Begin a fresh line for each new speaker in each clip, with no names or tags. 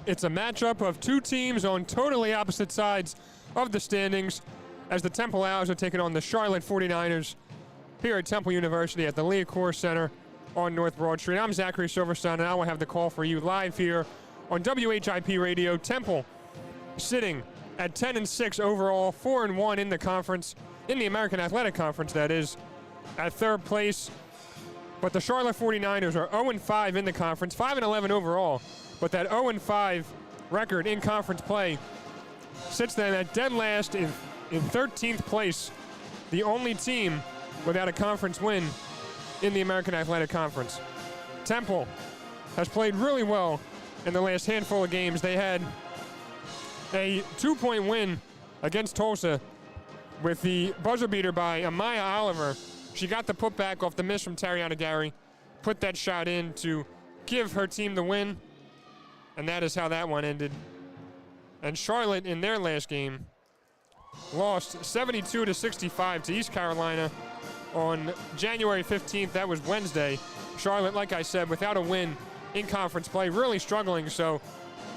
It's a matchup of two teams on totally opposite sides of the standings as the Temple Owls are taking on the Charlotte 49ers here at Temple University at the Liacouras Center on North Broad Street. I'm Zachary Silverstein, and I will have the call for you live here on WHIP Radio. Temple sitting at 10-6 overall, 4-1 in the conference, in the American Athletic Conference, that is, at third place. But the Charlotte 49ers are 0-5 in the conference, 5-11 overall. But that 0-5 record in conference play sits them at dead last in 13th place, the only team without a conference win in the American Athletic Conference. Temple has played really well in the last handful of games. They had a 2-point win against Tulsa with the buzzer beater by Amaya Oliver. She got the putback off the miss from Tariana Gary, put that shot in to give her team the win, and that is how that one ended. And Charlotte, in their last game, lost 72-65 to East Carolina on January 15th. That was Wednesday. Charlotte, like I said, without a win in conference play, really struggling. So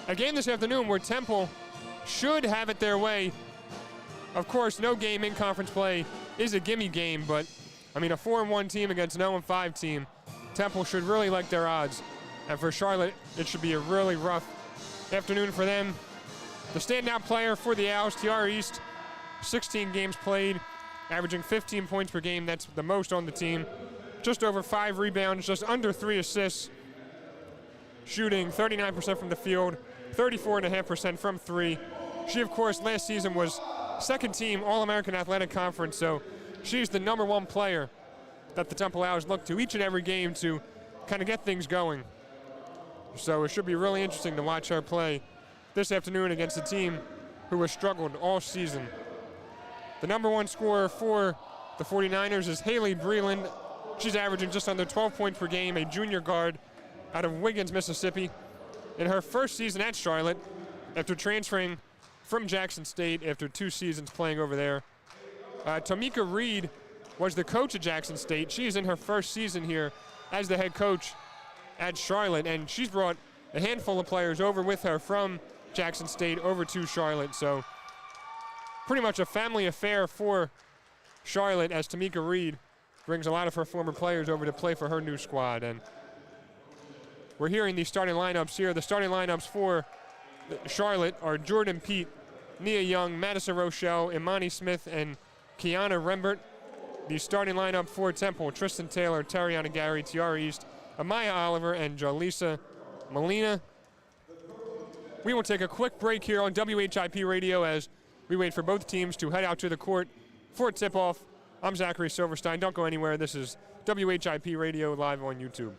a game this afternoon where Temple should have it their way. Of course, no game in conference play is a gimme game, but I mean, a 4-1 team against an 0-5 team, Temple should really like their odds. And for Charlotte, it should be a really rough afternoon for them. The standout player for the Owls, Tiara East, 16 games played, averaging 15 points per game. That's the most on the team. Just over 5 rebounds, just under 3 assists. Shooting 39% from the field, 34.5% from 3. She, of course, last season was second team All-American Athletic Conference, so she's the #1 player that the Temple Owls look to each and every game to kind of get things going. So it should be really interesting to watch her play this afternoon against a team who has struggled all season. The #1 scorer for the 49ers is Haley Breland. She's averaging just under 12 points per game, a junior guard out of Wiggins, Mississippi. In her first season at Charlotte, after transferring from Jackson State after 2 seasons playing over there. Tamika Reed was the coach at Jackson State. She's in her first season here as the head coach at Charlotte, and she's brought a handful of players over with her from Jackson State over to Charlotte. So pretty much a family affair for Charlotte as Tamika Reed brings a lot of her former players over to play for her new squad. And we're hearing the starting lineups here. The starting lineups for Charlotte are Jordan Peete, Nia Young, Madison Rochelle, Imani Smith, and Kiana Rembert. The starting lineup for Temple: Tristan Taylor, Tariana Gary, Tiara East, Amaya Oliver, and Jalisa Molina. We will take a quick break here on WHIP Radio as we wait for both teams to head out to the court for tip-off. I'm Zachary Silverstein. Don't go anywhere. This is WHIP Radio live on YouTube.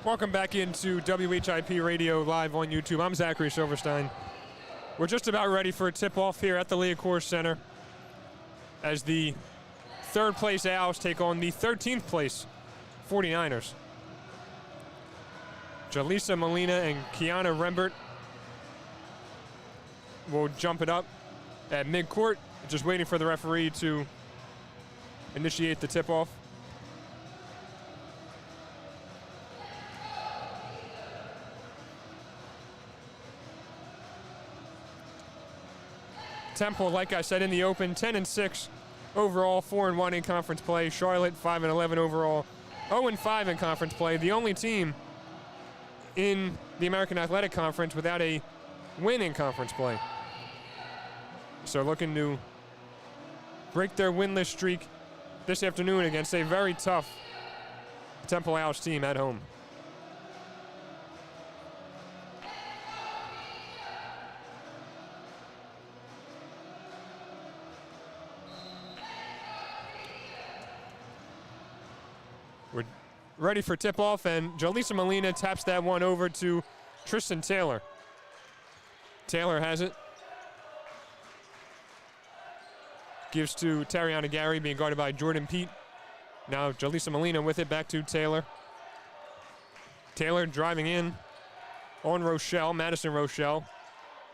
Welcome back into WHIP Radio live on YouTube. I'm Zachary Silverstein. We're just about ready for a tip-off here at the Liacouras Center as the third place Owls take on the 13th place 49ers. Jaleesa Molina and Kiana Rembert will jump it up at midcourt, just waiting for the referee to initiate the tip-off. Temple, like I said in the open, 10-6 overall, 4-1 in conference play. Charlotte, 5-11 overall, 0-5 in conference play. The only team in the American Athletic Conference without a win in conference play. So looking to break their winless streak this afternoon against a very tough Temple Owls team at home. We're ready for tip-off, and Jaleesa Molina taps that one over to Tristan Taylor. Taylor has it. Gives to Tariana Gary, being guarded by Jordan Pete. Now Jaleesa Molina with it, back to Taylor. Taylor driving in on Rochelle, Madison Rochelle.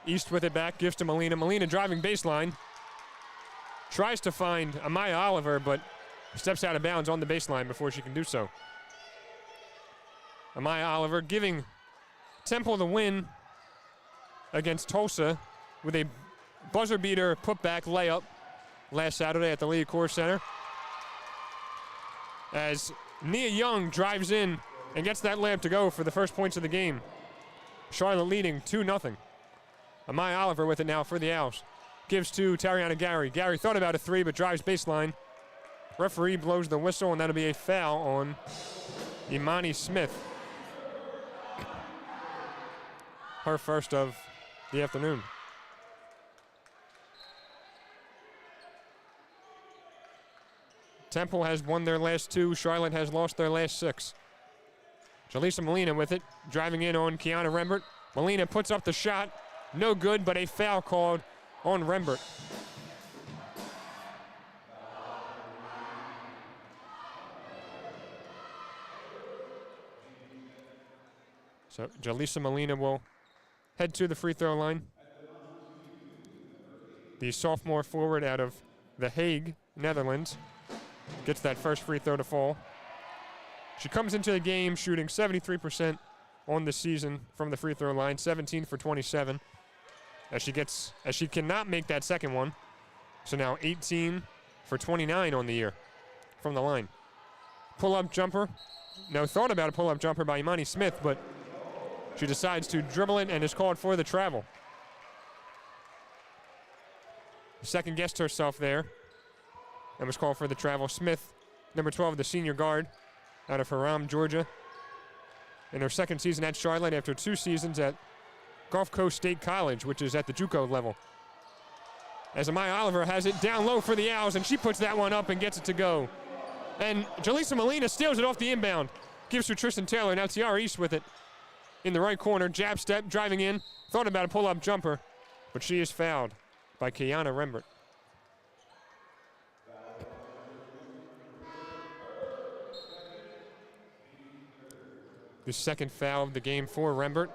East with it back, gives to Molina. Molina driving baseline. Tries to find Amaya Oliver, but steps out of bounds on the baseline before she can do so. Amaya Oliver giving Temple the win against Tulsa with a buzzer beater putback layup last Saturday at the Liacouras Center. As Nia Young drives in and gets that layup to go for the first points of the game. Charlotte leading 2-0. Amaya Oliver with it now for the Owls. Gives to Tariana Gary. Gary thought about a three, but drives baseline. Referee blows the whistle, and that'll be a foul on Imani Smith. Her first of the afternoon. Temple has won their last two. Charlotte has lost their last six. Jaleesa Molina with it, driving in on Kiana Rembert. Molina puts up the shot. No good, but a foul called on Rembert. So Jaleesa Molina will head to the free throw line. The sophomore forward out of The Hague, Netherlands, gets that first free throw to fall. She comes into the game shooting 73% on the season from the free throw line, 17 for 27. As she cannot make that second one. So now 18 for 29 on the year from the line. Pull-up jumper. No thought about a pull-up jumper by Imani Smith, but she decides to dribble it and is called for the travel. Second guessed herself there and was called for the travel. Smith, number 12, the senior guard out of Haram, Georgia. In her second season at Charlotte after 2 seasons at Gulf Coast State College, which is at the JUCO level. As Amaya Oliver has it down low for the Owls, and she puts that one up and gets it to go. And Jaleesa Molina steals it off the inbound. Gives to Tristan Taylor. Now Tiara East with it in the right corner. Jab step, driving in. Thought about a pull-up jumper, but she is fouled by Kiana Rembert. The second foul of the game for Rembert.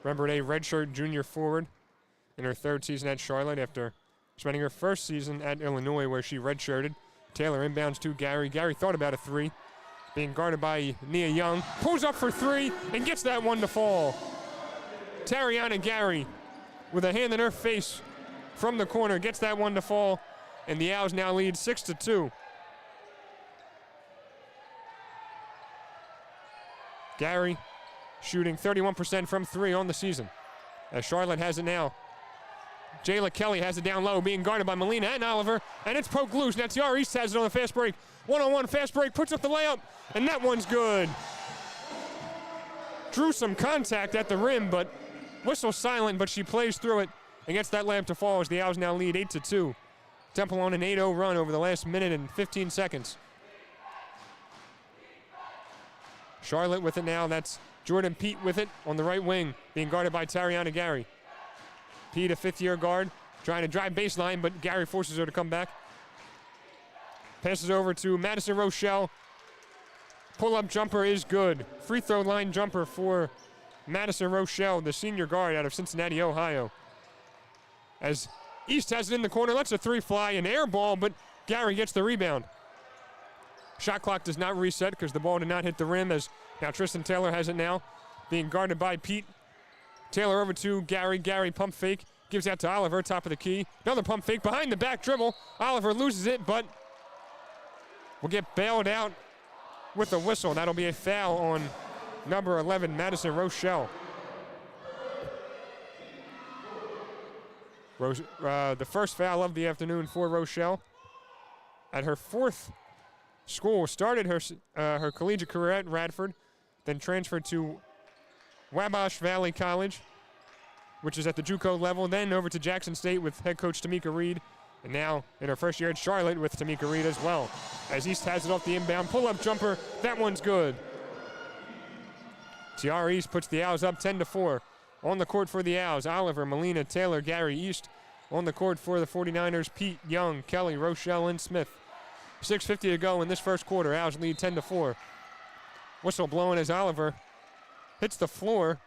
Rembert, a redshirt junior forward in her third season at Charlotte after spending her first season at Illinois where she redshirted. Taylor inbounds to Gary. Gary thought about a three, being guarded by Nia Young. Pulls up for three and gets that one to fall. Tariana Gary with a hand in her face from the corner gets that one to fall, and the Owls now lead 6-2. Gary shooting 31% from three on the season. As Charlotte has it now. Jayla Kelly has it down low, being guarded by Molina and Oliver, and it's poked loose. Now Tiara East has it on the fast break. One-on-one fast break, puts up the layup, and that one's good. Drew some contact at the rim, but whistle silent, but she plays through it and gets that layup to fall as the Owls now lead 8-2. Temple on an 8-0 run over the last minute and 15 seconds. Charlotte with it now. That's Jordan Pete with it on the right wing, being guarded by Tariana Gary. Pete, a fifth-year guard, trying to drive baseline, but Gary forces her to come back. Passes over to Madison Rochelle. Pull-up jumper is good. Free throw line jumper for Madison Rochelle, the senior guard out of Cincinnati, Ohio. As East has it in the corner, lets a three fly, an air ball, but Gary gets the rebound. Shot clock does not reset because the ball did not hit the rim, as now Tristan Taylor has it now, being guarded by Pete. Taylor over to Gary. Gary pump fake, gives out to Oliver, top of the key. Another pump fake behind the back dribble. Oliver loses it, but will get bailed out with a whistle. That'll be a foul on number 11, Madison Rochelle. The first foul of the afternoon for Rochelle. At her fourth school, started her collegiate career at Radford, then transferred to Wabash Valley College, which is at the JUCO level, then over to Jackson State with head coach Tamika Reed, and now in her first year at Charlotte with Tamika Reed as well. As East has it off the inbound, pull-up jumper, that one's good. Tiara East puts the Owls up 10-4. On the court for the Owls, Oliver, Molina, Taylor, Gary East. On the court for the 49ers, Pete, Young, Kelly, Rochelle, and Smith. 6:50 to go in this first quarter. Owls lead 10-4. Whistle blowing as Oliver hits the floor,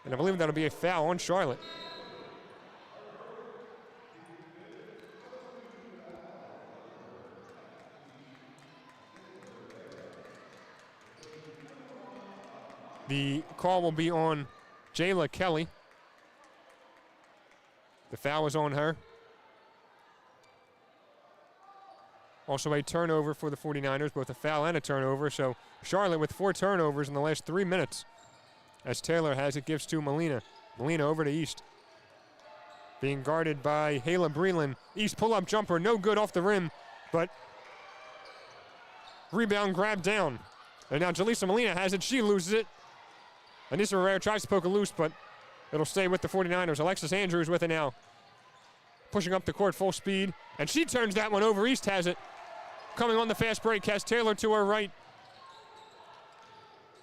and I believe that'll be a foul on Charlotte. The call will be on Jayla Kelly. The foul was on her. Also a turnover for the 49ers, both a foul and a turnover. So Charlotte with 4 turnovers in the last 3 minutes. As Taylor has it, gives to Molina. Molina over to East. Being guarded by Hayla Breland. East pull-up jumper, no good off the rim, but rebound grabbed down. And now Jaleesa Molina has it, she loses it. Anissa Rivera tries to poke it loose, but it'll stay with the 49ers. Alexis Andrews with it now. Pushing up the court full speed, and she turns that one over. East has it. Coming on the fast break, has Taylor to her right.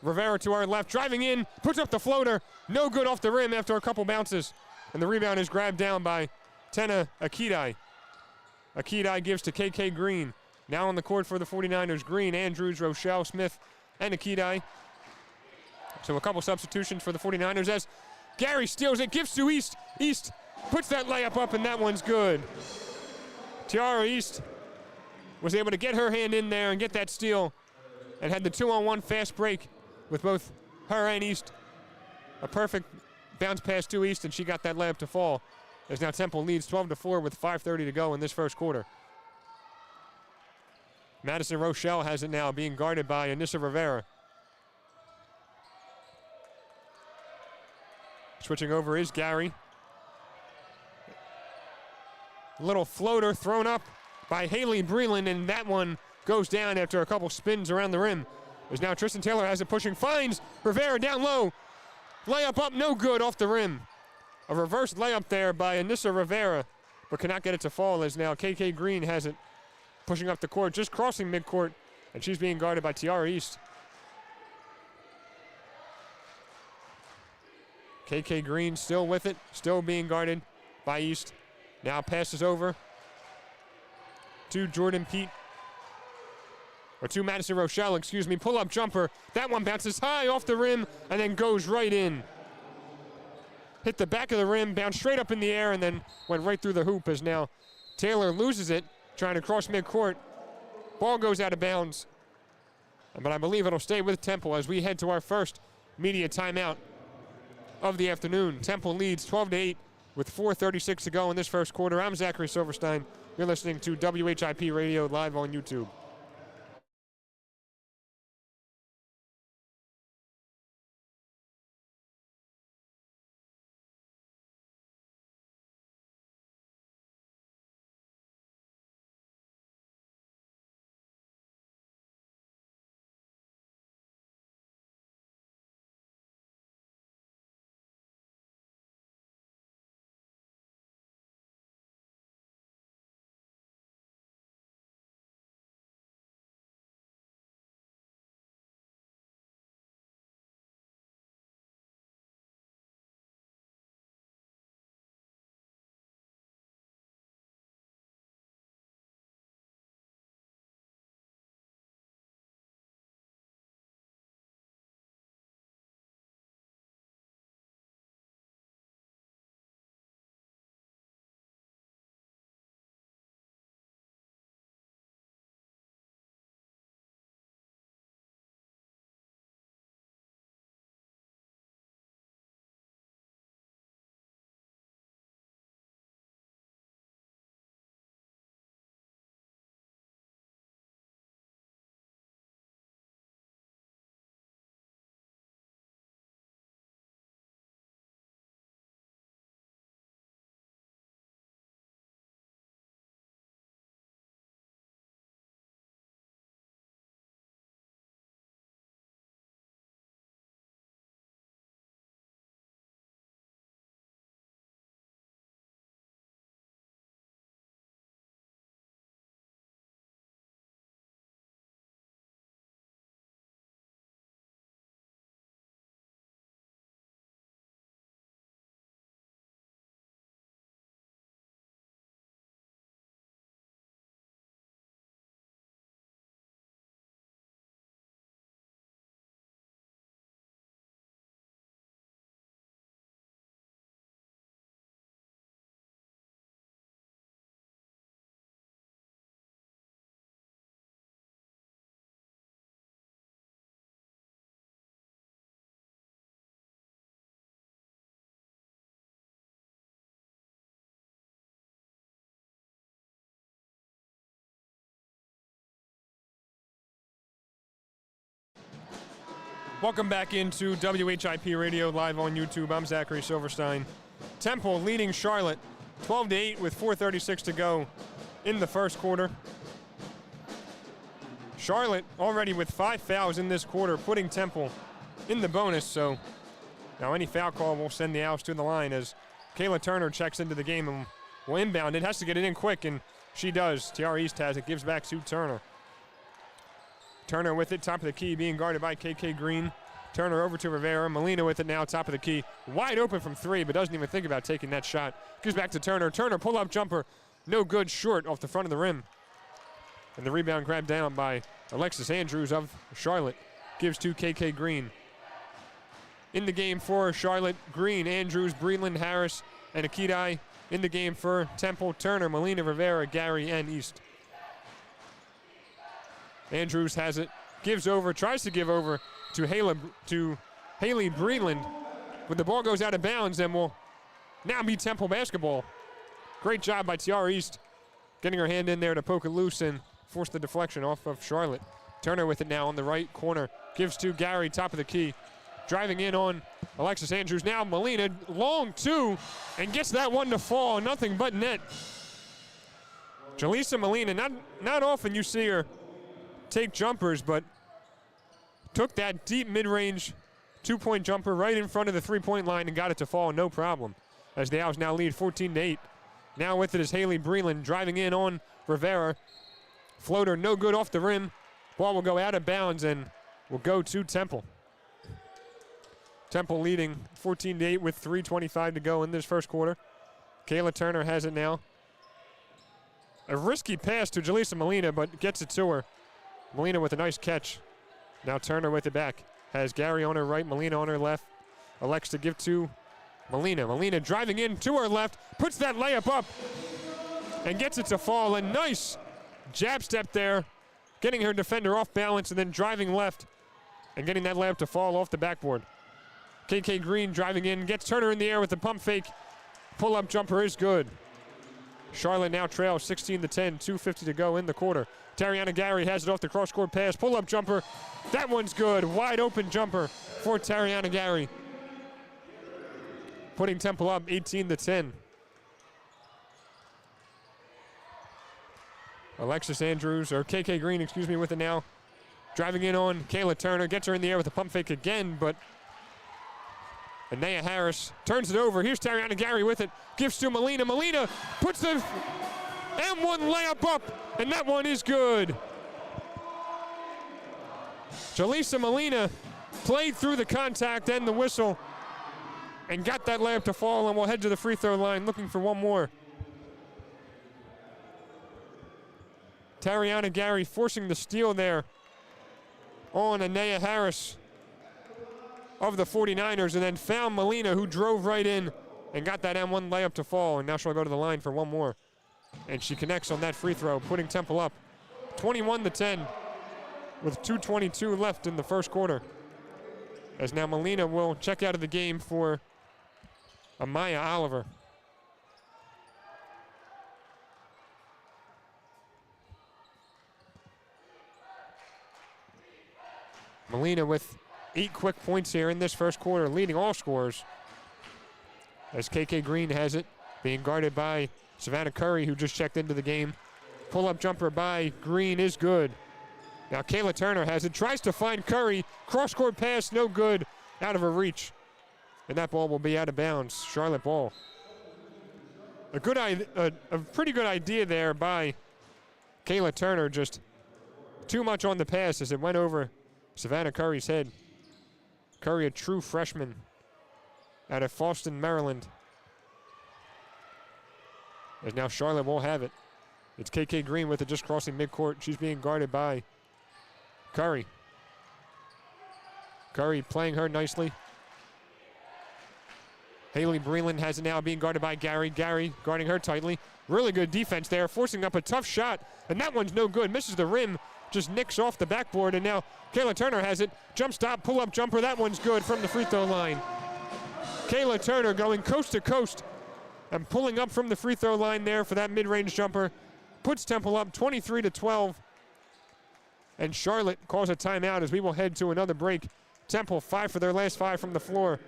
Rivera to our left, driving in, puts up the floater. No good off the rim after a couple bounces. And the rebound is grabbed down by Tena Akidai. Akidai gives to KK Green. Now on the court for the 49ers, Green, Andrews, Rochelle, Smith, and Akidai. So a couple substitutions for the 49ers as Gary steals it, gives to East. East puts that layup up, and that one's good. Tiara East was able to get her hand in there and get that steal and had the 2-on-1 fast break with both her and East. A perfect bounce pass to East, and she got that layup to fall. As now Temple leads 12-4 with 5:30 to go in this first quarter. Madison Rochelle has it now, being guarded by Anissa Rivera. Switching over is Gary. Little floater thrown up by Haley Breland, and that one goes down after a couple spins around the rim. As now Tristan Taylor has it pushing, finds Rivera down low. Layup up, no good off the rim. A reverse layup there by Anissa Rivera, but cannot get it to fall as now KK Green has it pushing up the court, just crossing midcourt, and she's being guarded by Tiara East. KK Green still with it, still being guarded by East. Now passes over to Jordan Pete, or to Madison Rochelle, excuse me. Pull-up jumper. That one bounces high off the rim and then goes right in. Hit the back of the rim, bounced straight up in the air, and then went right through the hoop as now Taylor loses it, trying to cross midcourt. Ball goes out of bounds. But I believe it'll stay with Temple as we head to our first media timeout of the afternoon. Temple leads 12-8 with 4:36 to go in this first quarter. I'm Zachary Silverstein. You're listening to WHIP Radio live on YouTube. Welcome back into WHIP Radio live on YouTube. I'm Zachary Silverstein. Temple leading Charlotte 12-8 with 4:36 to go in the first quarter. Charlotte already with 5 fouls in this quarter, putting Temple in the bonus. So now any foul call will send the Owls to the line as Kayla Turner checks into the game and will inbound. It has to get it in quick, and she does. TR East has it, gives back to Turner. Turner with it, top of the key, being guarded by KK Green. Turner over to Rivera. Molina with it now, top of the key. Wide open from three, but doesn't even think about taking that shot. Gives back to Turner. Turner, pull-up jumper. No good, short off the front of the rim. And the rebound grabbed down by Alexis Andrews of Charlotte. Gives to KK Green. In the game for Charlotte, Green, Andrews, Breland, Harris, and Akidai. In the game for Temple, Turner, Molina, Rivera, Gary, and East. Andrews has it, gives over, tries to give over to Haley Breland, but the ball goes out of bounds and will now be Temple basketball. Great job by TR East, getting her hand in there to poke it loose and force the deflection off of Charlotte. Turner with it now on the right corner, gives to Gary, top of the key. Driving in on Alexis Andrews. Now Molina, long two, and gets that one to fall. Nothing but net. Jaleesa Molina, not often you see her take jumpers, but took that deep mid-range two-point jumper right in front of the three-point line and got it to fall, no problem. As the Owls now lead 14-8. Now with it is Haley Breland driving in on Rivera. Floater no good off the rim. Ball will go out of bounds and will go to Temple. Temple leading 14-8 with 3:25 to go in this first quarter. Kayla Turner has it now. A risky pass to Jaleesa Molina, but gets it to her. Molina with a nice catch. Now Turner with it back. Has Gary on her right, Molina on her left. Elects to give to Molina. Molina driving in to her left, puts that layup up, and gets it to fall. A nice jab step there, getting her defender off balance and then driving left and getting that layup to fall off the backboard. KK Green driving in, gets Turner in the air with the pump fake. Pull-up jumper is good. Charlotte now trails 16-10, 2:50 to go in the quarter. Tariana Gary has it off the cross-court pass. Pull-up jumper. That one's good. Wide open jumper for Tariana Gary. Putting Temple up 18-10. Alexis Andrews, or KK Green, excuse me, with it now. Driving in on Kayla Turner. Gets her in the air with a pump fake again, but Anaya Harris turns it over. Here's Tariana Gary with it. Gives to Molina. Molina puts the M1 layup up, and that one is good. Jaleesa Molina played through the contact and the whistle and got that layup to fall, and we'll head to the free throw line looking for one more. Tariana Gary forcing the steal there on Anaya Harris of the 49ers, and then found Molina, who drove right in and got that M1 layup to fall, and now she'll go to the line for one more. And she connects on that free throw, putting Temple up 21-10 with 2:22 left in the first quarter. As now Molina will check out of the game for Amaya Oliver. Molina with 8 quick points here in this first quarter, leading all scorers. As KK Green has it, being guarded by Savannah Curry, who just checked into the game. Pull-up jumper by Green is good. Now Kayla Turner has it, tries to find Curry. Cross-court pass, no good, out of her reach. And that ball will be out of bounds. Charlotte ball. A pretty good idea there by Kayla Turner, just too much on the pass as it went over Savannah Curry's head. Curry, a true freshman out of Fallston, Maryland. As now Charlotte will have it. It's KK Green with it, just crossing midcourt. She's being guarded by Curry. Curry playing her nicely. Haley Breland has it now, being guarded by Gary. Gary guarding her tightly. Really good defense there, forcing up a tough shot, and that one's no good. Misses the rim, just nicks off the backboard, and now Kayla Turner has it. Jump stop, pull-up jumper, that one's good from the free throw line. Kayla Turner going coast to coast and pulling up from the free throw line there for that mid-range jumper. Puts Temple up 23-12. And Charlotte calls a timeout as we will head to another break Temple 5 for their last 5 from the floor,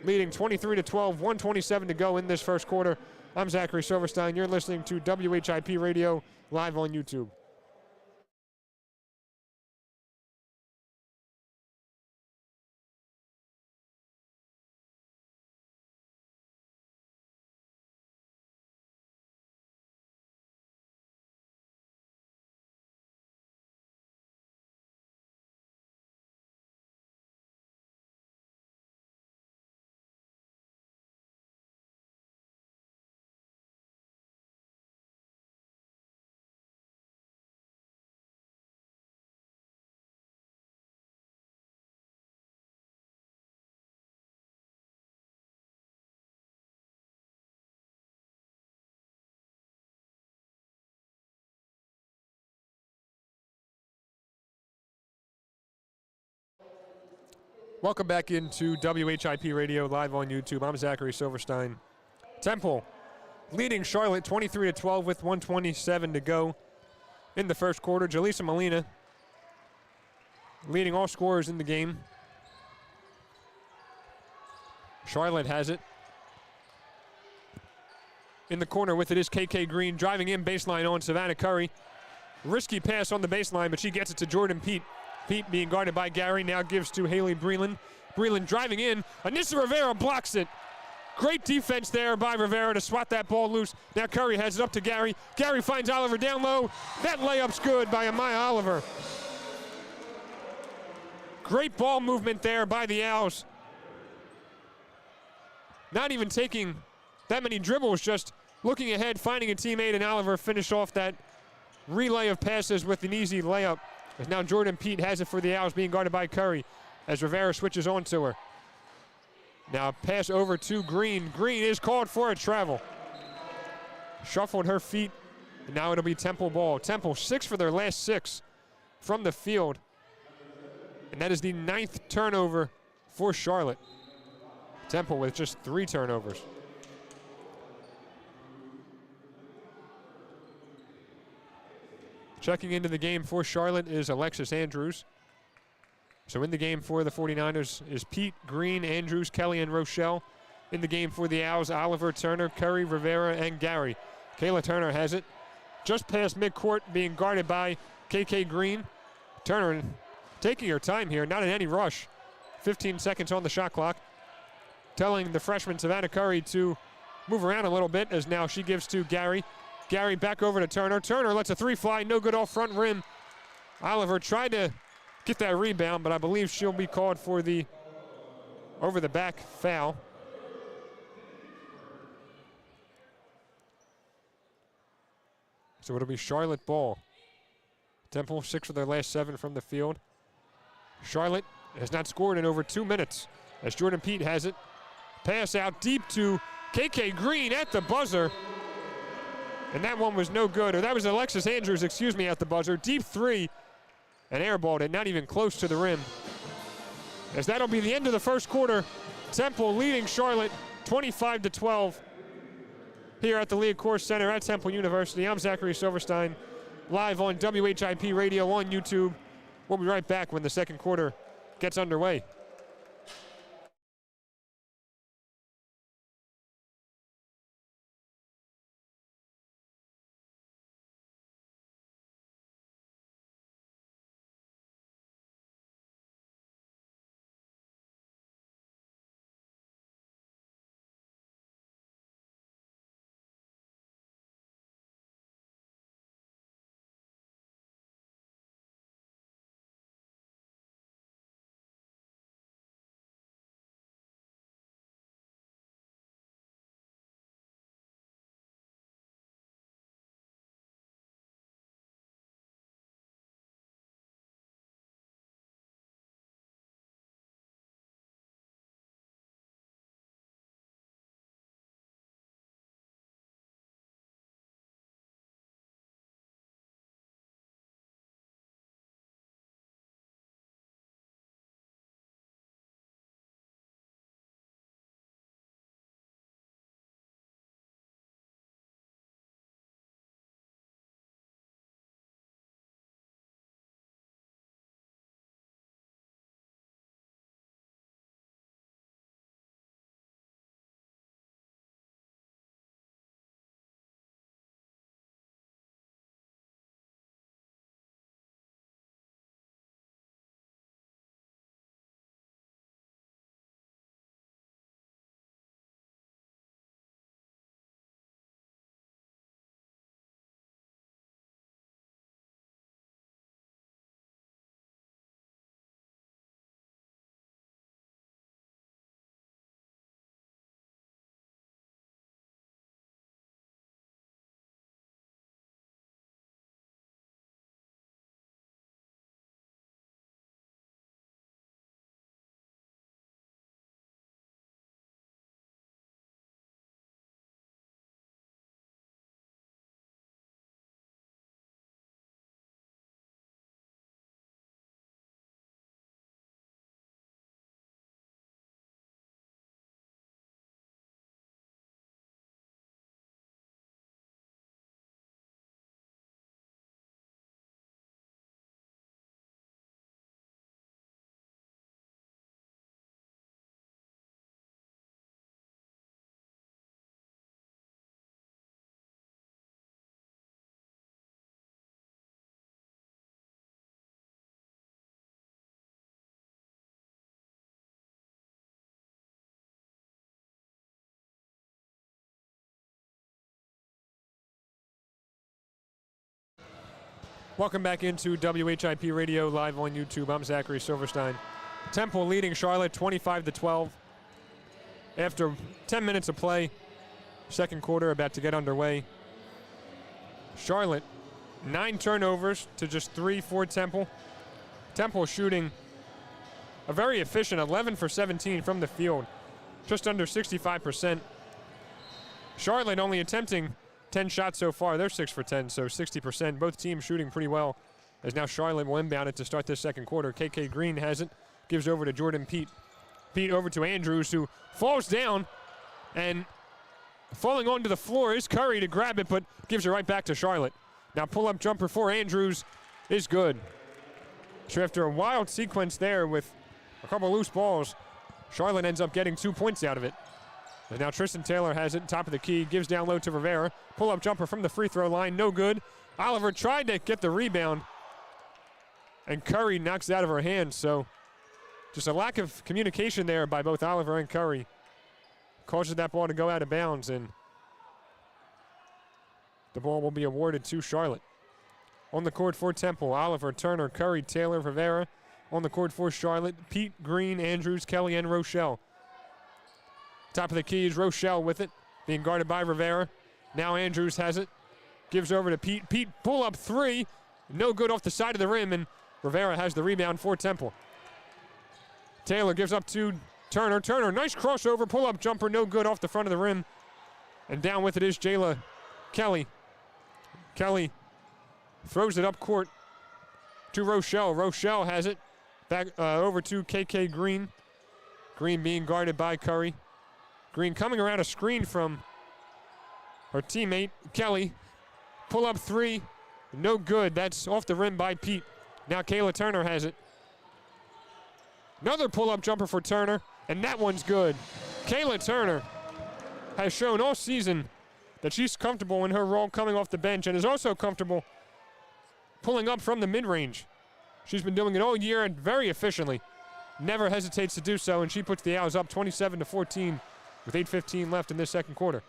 leading 23-12, 1:27 to go in this first quarter. I'm Zachary Silverstein. You're listening to WHIP Radio live on YouTube. Welcome back into WHIP Radio live on YouTube. I'm Zachary Silverstein. Temple leading Charlotte 23-12 with 1:27 to go in the first quarter. Jaleesa Molina leading all scorers in the game. Charlotte has it. In the corner with it is KK Green, driving in baseline on Savannah Curry. Risky pass on the baseline, but she gets it to Jordan Peete. Peete being guarded by Gary, now gives to Haley Breland. Breland driving in. Anissa Rivera blocks it. Great defense there by Rivera to swat that ball loose. Now Curry has it up to Gary. Gary finds Oliver down low. That layup's good by Amaya Oliver. Great ball movement there by the Owls. Not even taking that many dribbles, just looking ahead, finding a teammate, and Oliver finished off that relay of passes with an easy layup. As now Jordan Peete has it for the Owls, being guarded by Curry as Rivera switches on to her. Now pass over to Green. Green is called for a travel. Shuffled her feet, and now it'll be Temple ball. Temple 6 for their last 6 from the field. And that is the 9th turnover for Charlotte. Temple with just 3 turnovers. Checking into the game for Charlotte is Alexis Andrews. So in the game for the 49ers is Peete, Green, Andrews, Kelly, and Rochelle. In the game for the Owls, Oliver, Turner, Curry, Rivera, and Gary. Kayla Turner has it. Just past midcourt, being guarded by KK Green. Turner taking her time here, not in any rush. 15 seconds on the shot clock. Telling the freshman Savannah Curry to move around a little bit as now she gives to Gary. Gary back over to Turner. Turner lets a 3 fly, no good off front rim. Oliver tried to get that rebound, but I believe she'll be called for the over the back foul. So it'll be Charlotte ball. Temple 6 for their last 7 from the field. Charlotte has not scored in over 2 minutes as Jordan Peete has it. Pass out deep to KK Green at the buzzer. And that one was no good. Or that was Alexis Andrews, excuse me, at the buzzer. Deep 3 and airballed it, not even close to the rim. As that'll be the end of the first quarter. Temple leading Charlotte 25-12 here at the Liacouras Center at Temple University. I'm Zachary Silverstein, live on WHIP Radio on YouTube. We'll be right back when the second quarter gets underway. Welcome back into WHIP Radio live on YouTube. I'm Zachary Silverstein. Temple leading Charlotte 25-12 after 10 minutes of play. Second quarter about to get underway. Charlotte, 9 turnovers to just 3 for Temple. Temple shooting a very efficient 11 for 17 from the field, just under 65%. Charlotte only attempting 10 shots so far. They're 6 for 10, so 60%. Both teams shooting pretty well, as now Charlotte will inbound it to start this second quarter. KK Green has it, gives over to Jordan Pete. Pete over to Andrews, who falls down, and falling onto the floor is Curry to grab it, but gives it right back to Charlotte. Now pull-up jumper for Andrews is good. So after a wild sequence there with a couple loose balls, Charlotte ends up getting 2 points out of it. And now Tristan Taylor has it, top of the key, gives down low to Rivera. Pull-up jumper from the free throw line, no good. Oliver tried to get the rebound, and Curry knocks it out of her hands. So just a lack of communication there by both Oliver and Curry causes that ball to go out of bounds, and the ball will be awarded to Charlotte. On the court for Temple, Oliver, Turner, Curry, Taylor, Rivera. On the court for Charlotte, Pete, Green, Andrews, Kelly, and Rochelle. Top of the key is Rochelle with it, being guarded by Rivera. Now Andrews has it, gives over to Pete. Pete, pull up 3, no good off the side of the rim, and Rivera has the rebound for Temple. Taylor gives up to Turner. Turner, nice crossover, pull up jumper, no good off the front of the rim. And down with it is Jayla Kelly. Kelly throws it up court to Rochelle. Rochelle has it back over to KK Green. Green being guarded by Curry. Green coming around a screen from her teammate, Kelly. Pull up 3, no good. That's off the rim by Pete. Now Kayla Turner has it. Another pull-up jumper for Turner, and that one's good. Kayla Turner has shown all season that she's comfortable in her role coming off the bench, and is also comfortable pulling up from the mid-range. She's been doing it all year and very efficiently. Never hesitates to do so, and she puts the Owls up 27-14 with 8:15 left in this second quarter.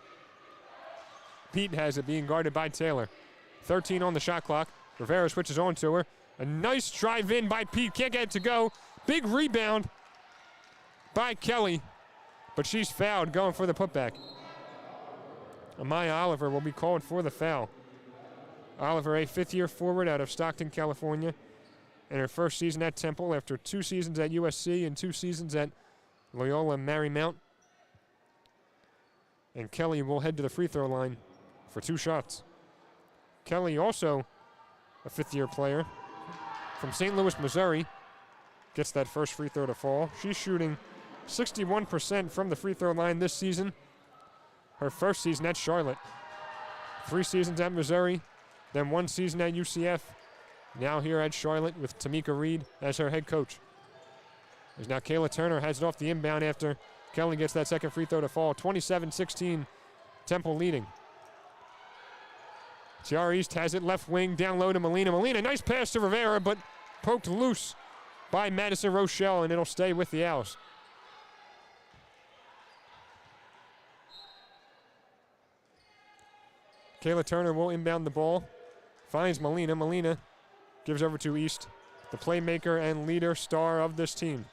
Pete has it, being guarded by Taylor. 13 on the shot clock. Rivera switches on to her. A nice drive in by Pete. Can't get it to go. Big rebound by Kelly, but she's fouled going for the putback. Amaya Oliver will be called for the foul. Oliver, a 5th-year forward out of Stockton, California, in her first season at Temple after 2 seasons at USC and 2 seasons at Loyola Marymount. And Kelly will head to the free throw line for 2 shots. Kelly, also a 5th-year player from St. Louis, Missouri, gets that first free throw to fall. She's shooting 61% from the free throw line this season. Her first season at Charlotte. 3 seasons at Missouri, then 1 season at UCF. Now here at Charlotte with Tamika Reed as her head coach. As now Kayla Turner has it off the inbound after Kelly gets that second free throw to fall. 27-16, Temple leading. Tiara East has it left wing, down low to Molina. Molina, nice pass to Rivera, but poked loose by Madison Rochelle, and it'll stay with the Owls. Kayla Turner will inbound the ball. Finds Molina. Molina gives over to East, the playmaker and leader star of this team.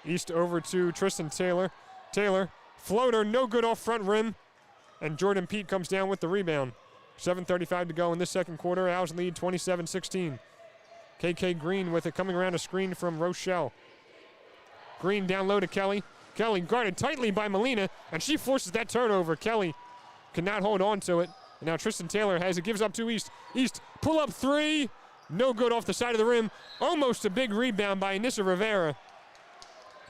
East over to Tristan Taylor. Taylor, floater, no good off front rim. And Jordan Pete comes down with the rebound. 7:35 to go in this second quarter. Owls lead 27-16. KK Green with it, coming around a screen from Rochelle. Green down low to Kelly. Kelly guarded tightly by Molina, and she forces that turnover. Kelly cannot hold on to it. And now Tristan Taylor has it, gives up to East. East, pull up 3. No good off the side of the rim. Almost a big rebound by Anissa Rivera.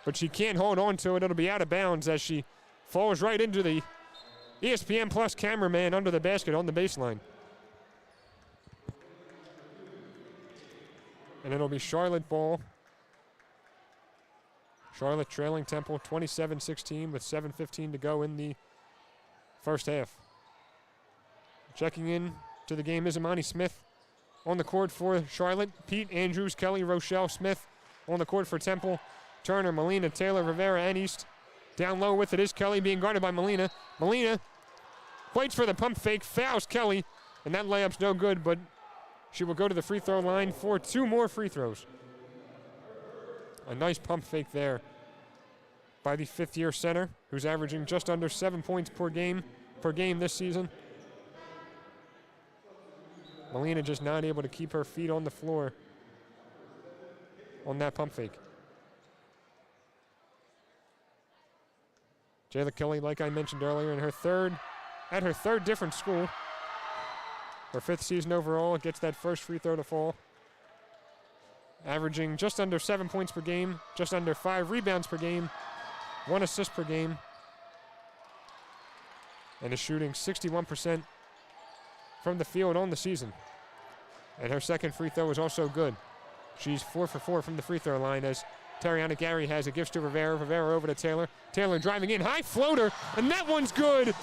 But she can't hold on to it. It'll be out of bounds as she falls right into the ESPN Plus cameraman under the basket on the baseline. And it'll be Charlotte ball. Charlotte trailing Temple 27-16 with 7:15 to go in the first half. Checking in to the game is Imani Smith. On the court for Charlotte, Pete, Andrews, Kelly, Rochelle, Smith. On the court for Temple, Turner, Molina, Taylor, Rivera, and East. Down low with it is Kelly, being guarded by Molina. Molina waits for the pump fake, fouls Kelly, And that layup's no good, but she will go to the free throw line for 2 more free throws. A nice pump fake there by the 5th-year center, who's averaging just under 7 points per game this season. Molina just not able to keep her feet on the floor on that pump fake. Jayla Kelly, like I mentioned earlier, at her third different school. Her 5th season overall, gets that first free throw to fall. Averaging just under 7 points per game, just under 5 rebounds per game, 1 assist per game, and is shooting 61% from the field on the season. And her second free throw is also good. She's 4 for 4 from the free throw line as Tariana Gary has it, gives to Rivera. Rivera over to Taylor. Taylor driving in, high floater, and that one's good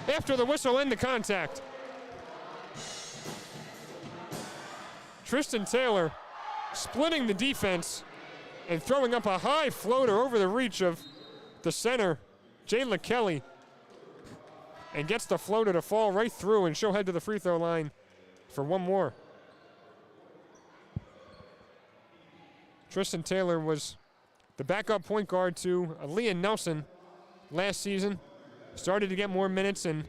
after the whistle and the contact. Tristan Taylor splitting the defense and throwing up a high floater over the reach of the center, Jayla Kelly, and gets the floater to fall right through, and she'll head to the free throw line for 1 more. Tristan Taylor was the backup point guard to Leah Nelson last season. Started to get more minutes and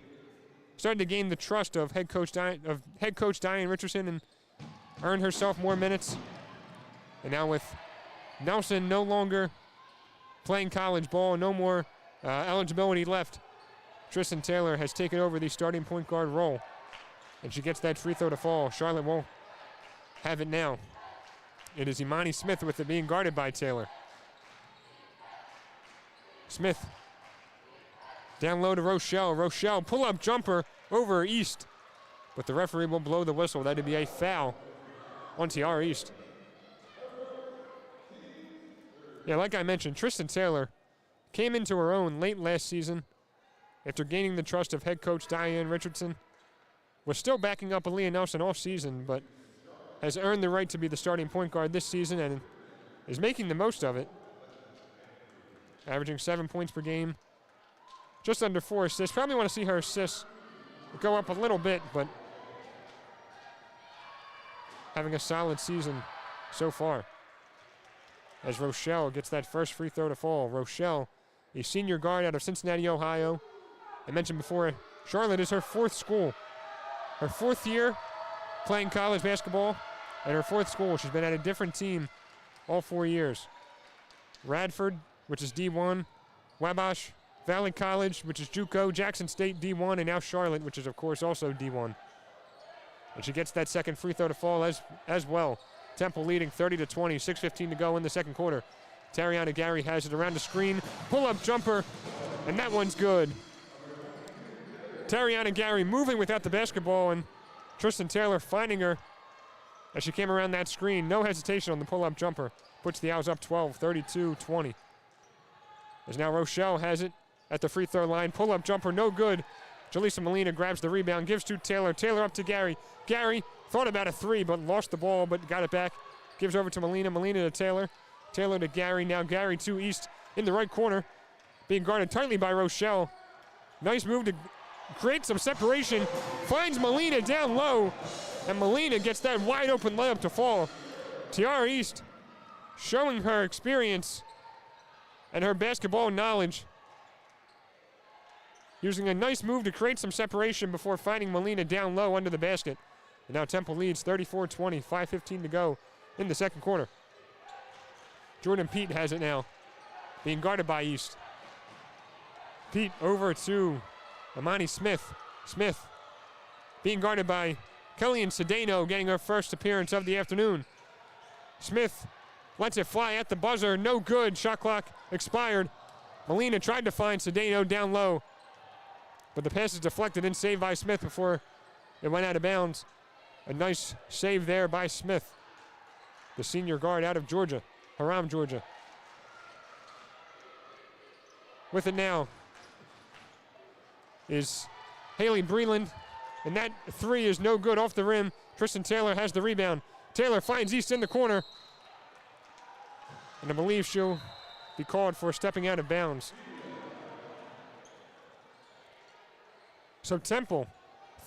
started to gain the trust of head coach Diane Richardson and earned herself more minutes. And now with Nelson no longer playing college ball, no more eligibility left, Tristan Taylor has taken over the starting point guard role. And she gets that free throw to fall. Charlotte won't have it now. It is Imani Smith with it being guarded by Taylor. Smith down low to Rochelle. Rochelle pull-up jumper over East. But the referee will blow the whistle. That would be a foul on Tiara East. Yeah, like I mentioned, Tristan Taylor came into her own late last season after gaining the trust of head coach Diane Richardson. Was still backing up Aaliyah Nelson all season, but has earned the right to be the starting point guard this season and is making the most of it. Averaging 7 points per game, just under 4 assists. Probably want to see her assists go up a little bit, but having a solid season so far. As Rochelle gets that first free throw to fall. Rochelle, a senior guard out of Cincinnati, Ohio. I mentioned before, Charlotte is her 4th school. Her 4th year playing college basketball, and her 4th school. She's been at a different team all 4 years. Radford, which is D1, Wabash Valley College, which is JUCO, Jackson State D1, and now Charlotte, which is of course also D1. And she gets that second free throw to fall as well. Temple leading 30-20, 6:15 to go in the second quarter. Tariana Gary has it around the screen, pull-up jumper, and that one's good. Tariana Gary moving without the basketball, and Tristan Taylor finding her as she came around that screen. No hesitation on the pull-up jumper. Puts the Owls up 12, 32-20. As now Rochelle has it at the free throw line. Pull-up jumper, no good. Jaleesa Molina grabs the rebound, gives to Taylor. Taylor up to Gary. Gary thought about a 3, but lost the ball, but got it back. Gives over to Molina. Molina to Taylor. Taylor to Gary. Now Gary to East in the right corner. Being guarded tightly by Rochelle. Nice move to create some separation. Finds Molina down low. And Molina gets that wide open layup to fall. Tiara East showing her experience and her basketball knowledge. Using a nice move to create some separation before finding Molina down low under the basket. And now Temple leads 34-20, 5:15 to go in the second quarter. Jordan Pete has it now, being guarded by East. Pete over to Imani Smith. Smith being guarded by Kellyanne Cedeno, getting her first appearance of the afternoon. Smith lets it fly at the buzzer, no good. Shot clock expired. Molina tried to find Cedeno down low, but the pass is deflected and saved by Smith before it went out of bounds. A nice save there by Smith, the senior guard out of Georgia, Haram, Georgia. With it now is Haley Breland, and that 3 is no good off the rim. Tristan Taylor has the rebound. Taylor finds East in the corner, and I believe she'll be called for stepping out of bounds. So Temple,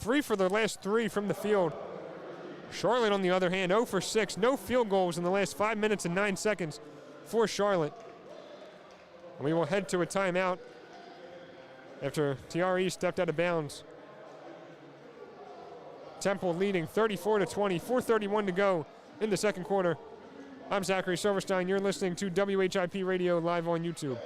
3 for their last 3 from the field. Charlotte, on the other hand, 0 for 6. No field goals in the last 5 minutes and 9 seconds for Charlotte. And we will head to a timeout after TRE stepped out of bounds. Temple leading 34-20, 4:31 to go in the second quarter. I'm Zachary Silverstein. You're listening to WHIP Radio live on YouTube.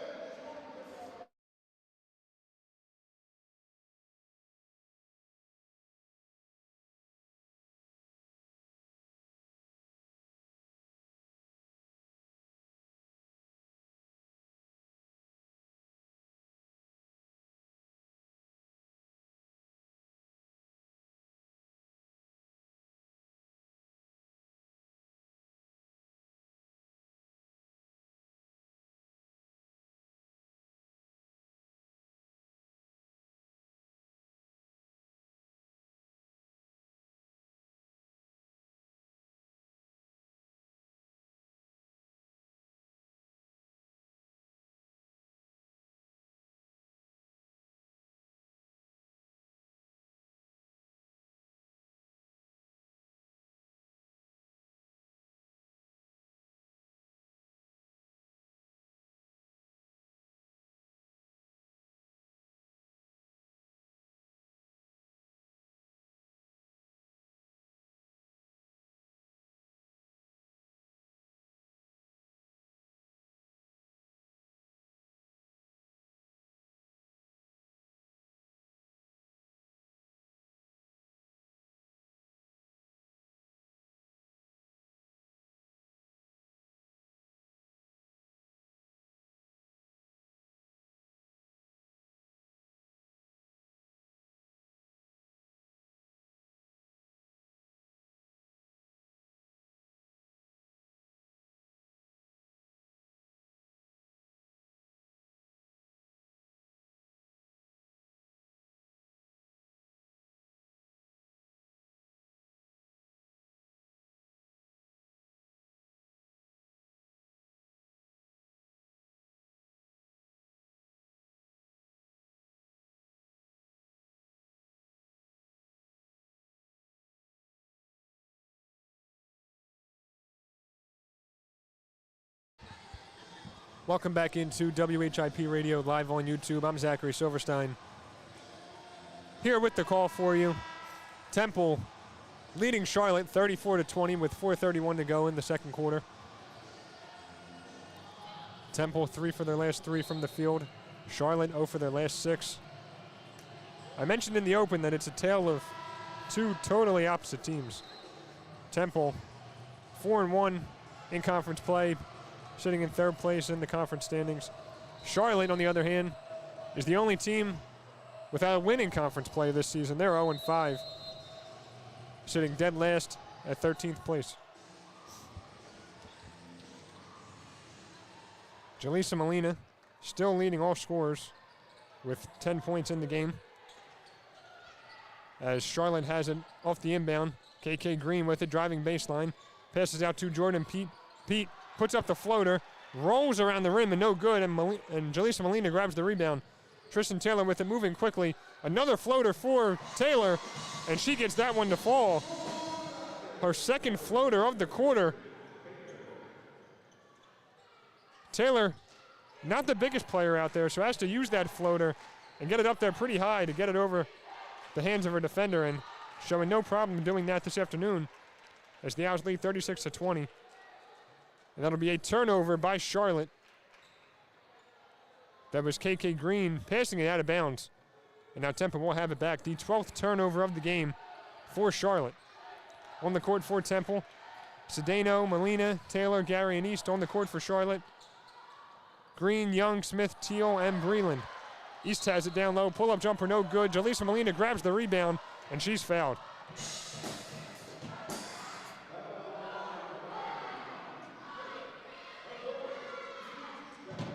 Welcome back into WHIP Radio live on YouTube. I'm Zachary Silverstein. Here with the call for you. Temple leading Charlotte 34-20 with 4:31 to go in the second quarter. Temple 3 for their last 3 from the field. Charlotte 0 for their last 6. I mentioned in the open that it's a tale of 2 totally opposite teams. Temple 4-1 in conference play, sitting in 3rd place in the conference standings. Charlotte, on the other hand, is the only team without a win in conference play this season. They're 0-5, sitting dead last at 13th place. Jaleesa Molina still leading all scorers with 10 points in the game. As Charlotte has it off the inbound, KK Green with it, driving baseline, passes out to Jordan Pete. Pete puts up the floater, rolls around the rim and no good, and Jaleesa Molina grabs the rebound. Tristan Taylor with it, moving quickly. Another floater for Taylor, and she gets that one to fall. Her second floater of the quarter. Taylor, not the biggest player out there, so has to use that floater and get it up there pretty high to get it over the hands of her defender, and showing no problem doing that this afternoon as the Owls lead 36-20. And that'll be a turnover by Charlotte. That was KK Green passing it out of bounds. And now Temple will have it back. The 12th turnover of the game for Charlotte. On the court for Temple, Cedeno, Molina, Taylor, Gary, and East on the court for Charlotte. Green, Young, Smith, Teal, and Breland. East has it down low. Pull-up jumper, no good. Jaleesa Molina grabs the rebound, and she's fouled.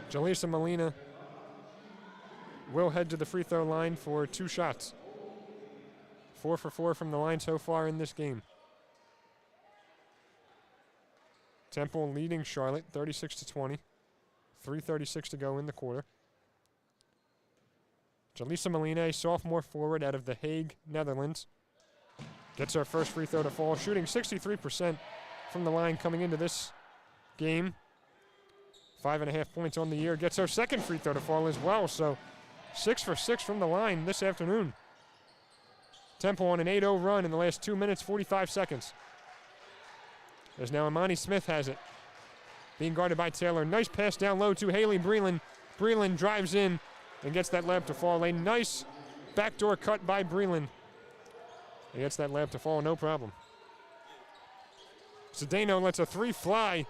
Jaleesa Molina will head to the free throw line for 2 shots. 4 for 4 from the line so far in this game. Temple leading Charlotte 36-20. 3:36 to go in the quarter. Jaleesa Molina, sophomore forward out of The Hague, Netherlands, gets her first free throw to fall, shooting 63% from the line coming into this game. 5.5 points on the year. Gets her second free throw to fall as well, so 6 for 6 from the line this afternoon. Temple on an 8-0 run in the last 2 minutes, 45 seconds. As now Imani Smith has it. Being guarded by Taylor. Nice pass down low to Haley Breland. Breland drives in and gets that layup to fall. A nice backdoor cut by Breland. He gets that layup to fall, no problem. Cedeno lets a three fly.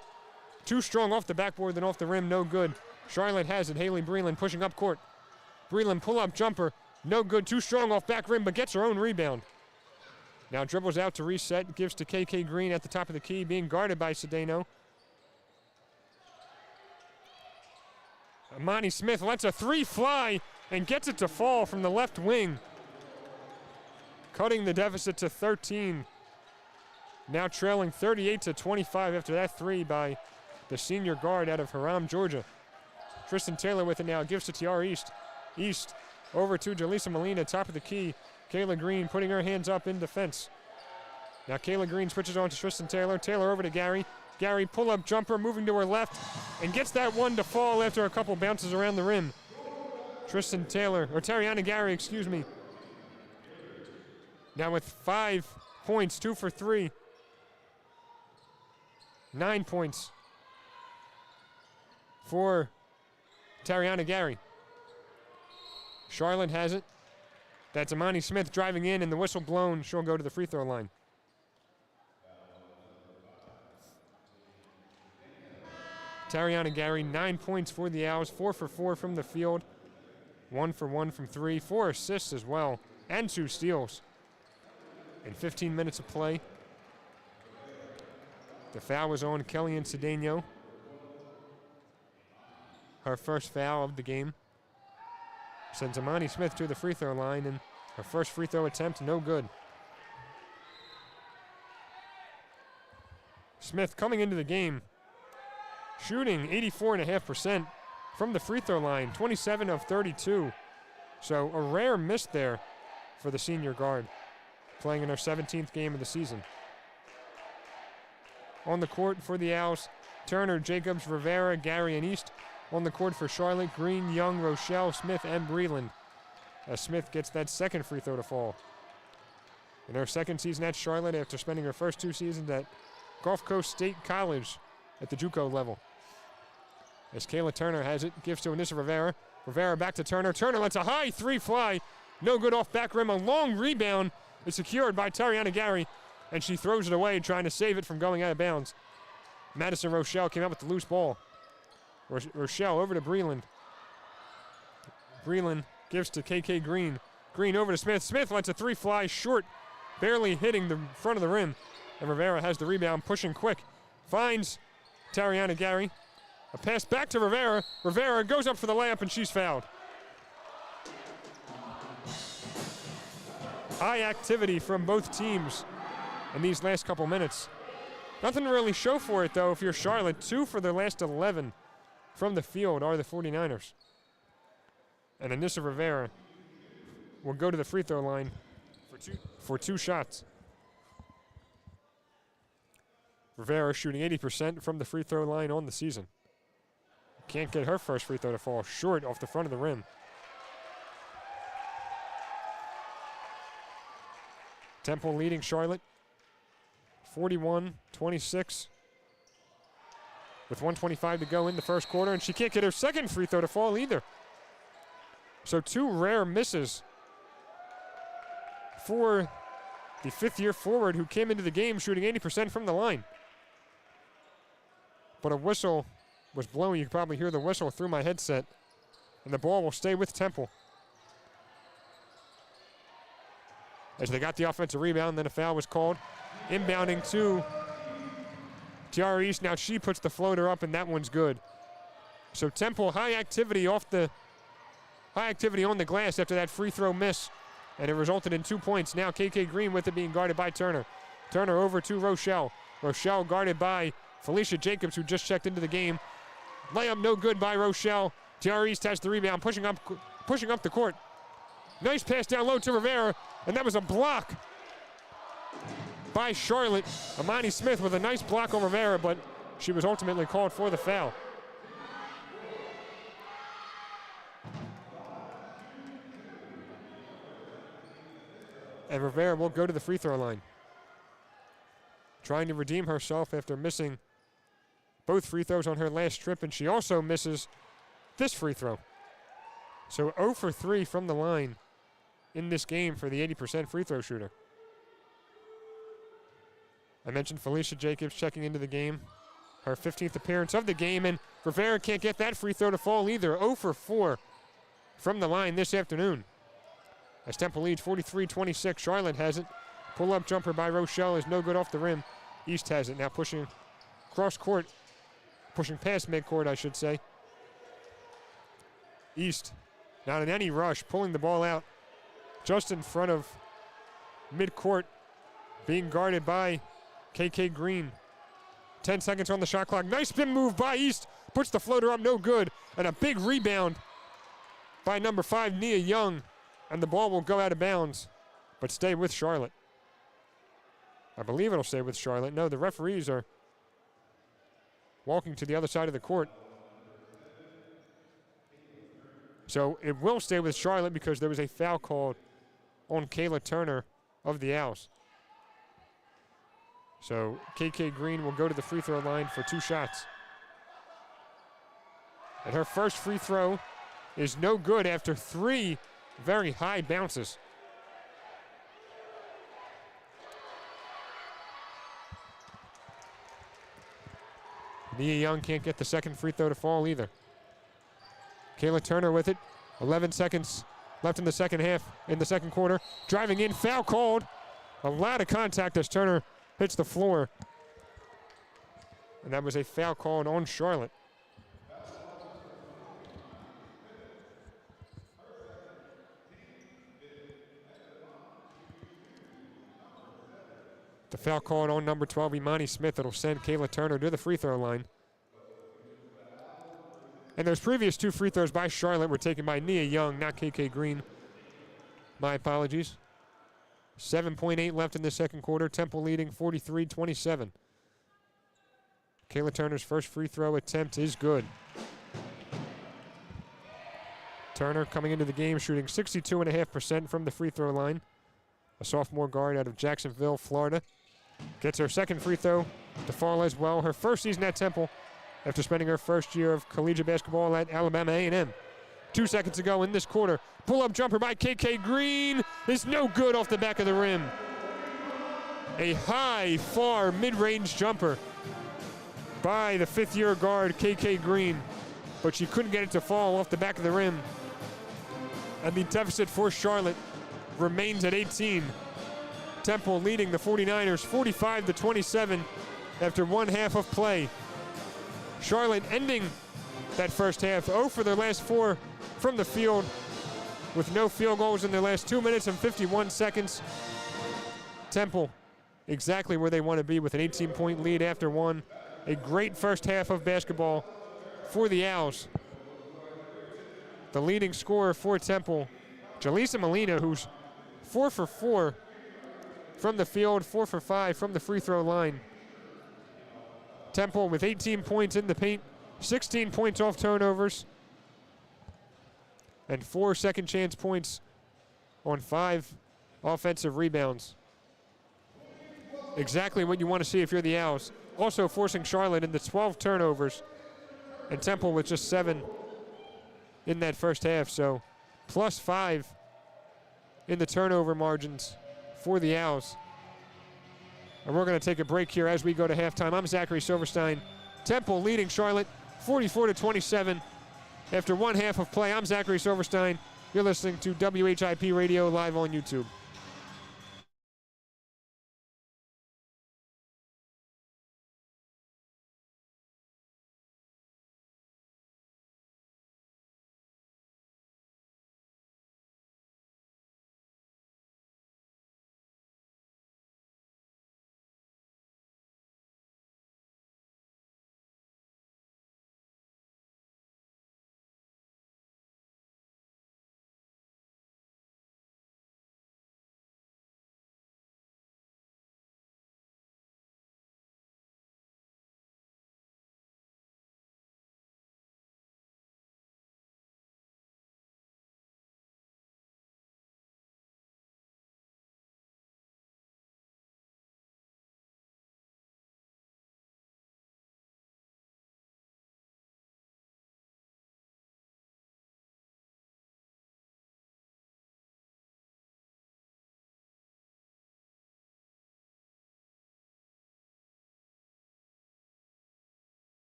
Too strong off the backboard than off the rim, no good. Charlotte has it. Haley Breland pushing up court. Breland pull-up jumper, no good. Too strong off back rim, but gets her own rebound. Now dribbles out to reset, gives to KK Green at the top of the key, being guarded by Cedeno. Imani Smith lets a three fly and gets it to fall from the left wing, cutting the deficit to 13. Now trailing 38-25 after that three by the senior guard out of Haram, Georgia. Tristan Taylor with it now, gives to Tiara East. East over to Jaleesa Molina, top of the key. Kayla Green putting her hands up in defense. Now Kayla Green switches on to Tristan Taylor. Taylor over to Gary. Gary pull-up jumper, moving to her left, and gets that one to fall after a couple bounces around the rim. Tristan Taylor, or Tariana Gary, excuse me. Now with 5 points, 2 for 3. 9 points for Tariana Gary. Charlotte has it. That's Imani Smith driving in, and the whistle blown. She'll go to the free throw line. Tariana Gary, 9 points for the Owls, 4 for 4 from the field, 1 for 1 from 3, 4 assists as well, and 2 steals in 15 minutes of play. The foul was on Kellyanne Cedeno. Her first foul of the game. Sends Imani Smith to the free throw line, and her first free throw attempt, no good. Smith coming into the game, shooting 84.5% from the free throw line, 27 of 32. So a rare miss there for the senior guard, playing in her 17th game of the season. On the court for the Owls, Turner, Jacobs, Rivera, Gary, and East. On the court for Charlotte, Green, Young, Rochelle, Smith, and Breland, as Smith gets that second free throw to fall. In her second season at Charlotte, after spending her first 2 seasons at Gulf Coast State College at the JUCO level. As Kayla Turner has it, gives to Anissa Rivera. Rivera back to Turner. Turner lets a high three fly. No good off back rim. A long rebound is secured by Tariana Gary, and she throws it away, trying to save it from going out of bounds. Madison Rochelle came out with the loose ball. Rochelle over to Breland. Breland gives to KK Green. Green over to Smith. Smith lets a three fly short, barely hitting the front of the rim. And Rivera has the rebound, pushing quick. Finds Tariana Gary. A pass back to Rivera. Rivera goes up for the layup, and she's fouled. High activity from both teams in these last couple minutes. Nothing to really show for it, though, if you're Charlotte. 2 for their last 11 from the field are the 49ers. And Anissa Rivera will go to the free throw line for two shots. Rivera shooting 80% from the free throw line on the season. Can't get her first free throw to fall, short off the front of the rim. Temple leading Charlotte 41-26 with 1:25 to go in the first quarter, and she can't get her second free throw to fall either. So 2 rare misses for the fifth-year forward who came into the game shooting 80% from the line. But a whistle was blown. You can probably hear the whistle through my headset, and the ball will stay with Temple. As they got the offensive rebound, then a foul was called. Inbounding to Tiara East. Now she puts the floater up, and that one's good. So Temple, high activity on the glass after that free throw miss, and it resulted in 2 points. Now KK Green with it, being guarded by Turner. Turner over to Rochelle. Rochelle guarded by Felicia Jacobs, who just checked into the game. Layup no good by Rochelle. Tiara East has the rebound, pushing up the court. Nice pass down low to Rivera, and that was a block by Charlotte. Amani Smith with a nice block on Rivera, but she was ultimately called for the foul. And Rivera will go to the free throw line, trying to redeem herself after missing both free throws on her last trip, and she also misses this free throw. So 0 for 3 from the line in this game for the 80% free throw shooter. I mentioned Felicia Jacobs checking into the game, her 15th appearance of the game, and Rivera can't get that free throw to fall either. 0 for 4 from the line this afternoon. As Temple leads 43-26, Charlotte has it. Pull-up jumper by Rochelle is no good off the rim. East has it, now pushing cross court, pushing past midcourt, I should say. East, not in any rush, pulling the ball out just in front of midcourt, being guarded by KK Green. 10 seconds on the shot clock. Nice spin move by East, puts the floater up, no good, and a big rebound by number 5, Nia Young, and the ball will go out of bounds, but stay with Charlotte. I believe it'll stay with Charlotte. No, the referees are walking to the other side of the court. So it will stay with Charlotte because there was a foul called on Kayla Turner of the Owls. So KK Green will go to the free throw line for 2 shots. And her first free throw is no good after 3 very high bounces. Nia Young can't get the second free throw to fall either. Kayla Turner with it. 11 seconds left in the second half, in the second quarter. Driving in, foul called. A lot of contact as Turner hits the floor. And that was a foul called on Charlotte. The foul called on number 12, Imani Smith. It'll send Kayla Turner to the free throw line. And those previous 2 free throws by Charlotte were taken by Nia Young, not KK Green. My apologies. 7.8 left in the second quarter. Temple leading 43-27. Kayla Turner's first free throw attempt is good. Turner coming into the game shooting 62.5% from the free throw line. A sophomore guard out of Jacksonville, Florida. Gets her second free throw to fall as well. Her first season at Temple after spending her first year of collegiate basketball at Alabama A&M. 2 seconds to go in this quarter. Pull-up jumper by KK Green is no good off the back of the rim. A high, far, mid-range jumper by the 5th-year guard, KK Green, but she couldn't get it to fall off the back of the rim. And the deficit for Charlotte remains at 18. Temple leading the 49ers 45-27 after 1 half of play. Charlotte ending that first half 0 for their last 4 from the field with no field goals in their last 2 minutes and 51 seconds. Temple exactly where they want to be with an 18-point lead after 1. A great first half of basketball for the Owls. The leading scorer for Temple, Jaleesa Molina, who's 4 for 4 from the field, 4 for 5 from the free throw line. Temple with 18 points in the paint, 16 points off turnovers, and 4 second chance points on 5 offensive rebounds. Exactly what you want to see if you're the Owls. Also forcing Charlotte into 12 turnovers, and Temple with just 7 in that first half. So +5 in the turnover margins for the Owls. And we're going to take a break here as we go to halftime. I'm Zachary Silverstein. Temple leading Charlotte 44-27 after 1 half of play. I'm Zachary Silverstein. You're listening to WHIP Radio live on YouTube.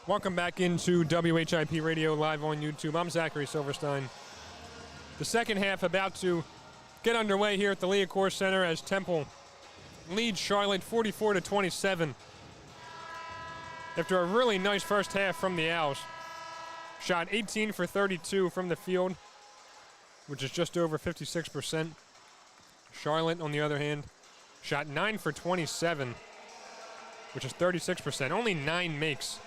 Welcome back into WHIP Radio live on YouTube. I'm Zachary Silverstein. The second half about to get underway here at the Liacouras Center as Temple leads Charlotte 44-27. After a really nice first half from the Owls. Shot 18 for 32 from the field, which is just over 56%. Charlotte, on the other hand, shot 9 for 27, which is 36%. Only 9 makes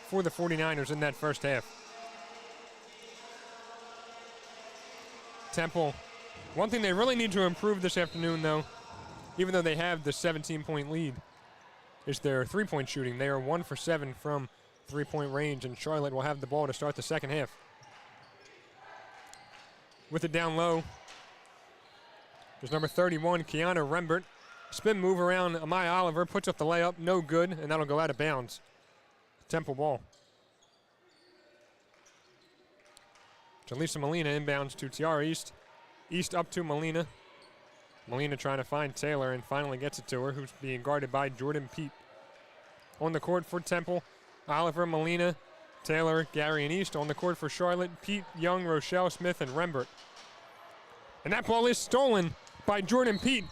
for the 49ers in that first half. Temple, one thing they really need to improve this afternoon, though, even though they have the 17-point lead, is their three-point shooting. They are 1 for 7 from three-point range, and Charlotte will have the ball to start the second half. With it down low, there's number 31, Kiana Rembert. Spin move around Amaya Oliver, puts up the layup, no good, and that'll go out of bounds. Temple ball. Jaleesa Molina inbounds to Tiara East. East up to Molina. Molina trying to find Taylor and finally gets it to her, who's being guarded by Jordan Peet. On the court for Temple, Oliver, Molina, Taylor, Gary, and East. On the court for Charlotte, Peet, Young, Rochelle, Smith, and Rembert. And that ball is stolen by Jordan Peet.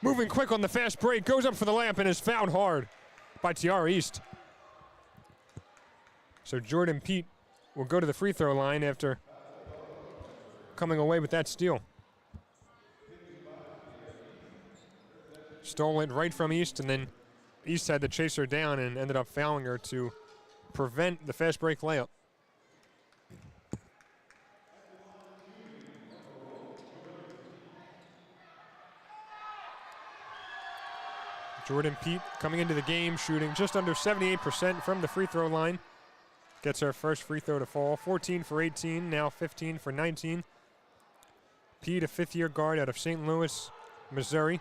Moving quick on the fast break, goes up for the layup and is fouled hard by Tiara East. So Jordan Peet will go to the free throw line after coming away with that steal. Stole it right from East, and then East had to chase her down and ended up fouling her to prevent the fast break layup. Jordan Peet coming into the game shooting just under 78% from the free throw line. Gets her first free throw to fall. 14 for 18, now 15 for 19. Peet, a fifth-year guard out of St. Louis, Missouri.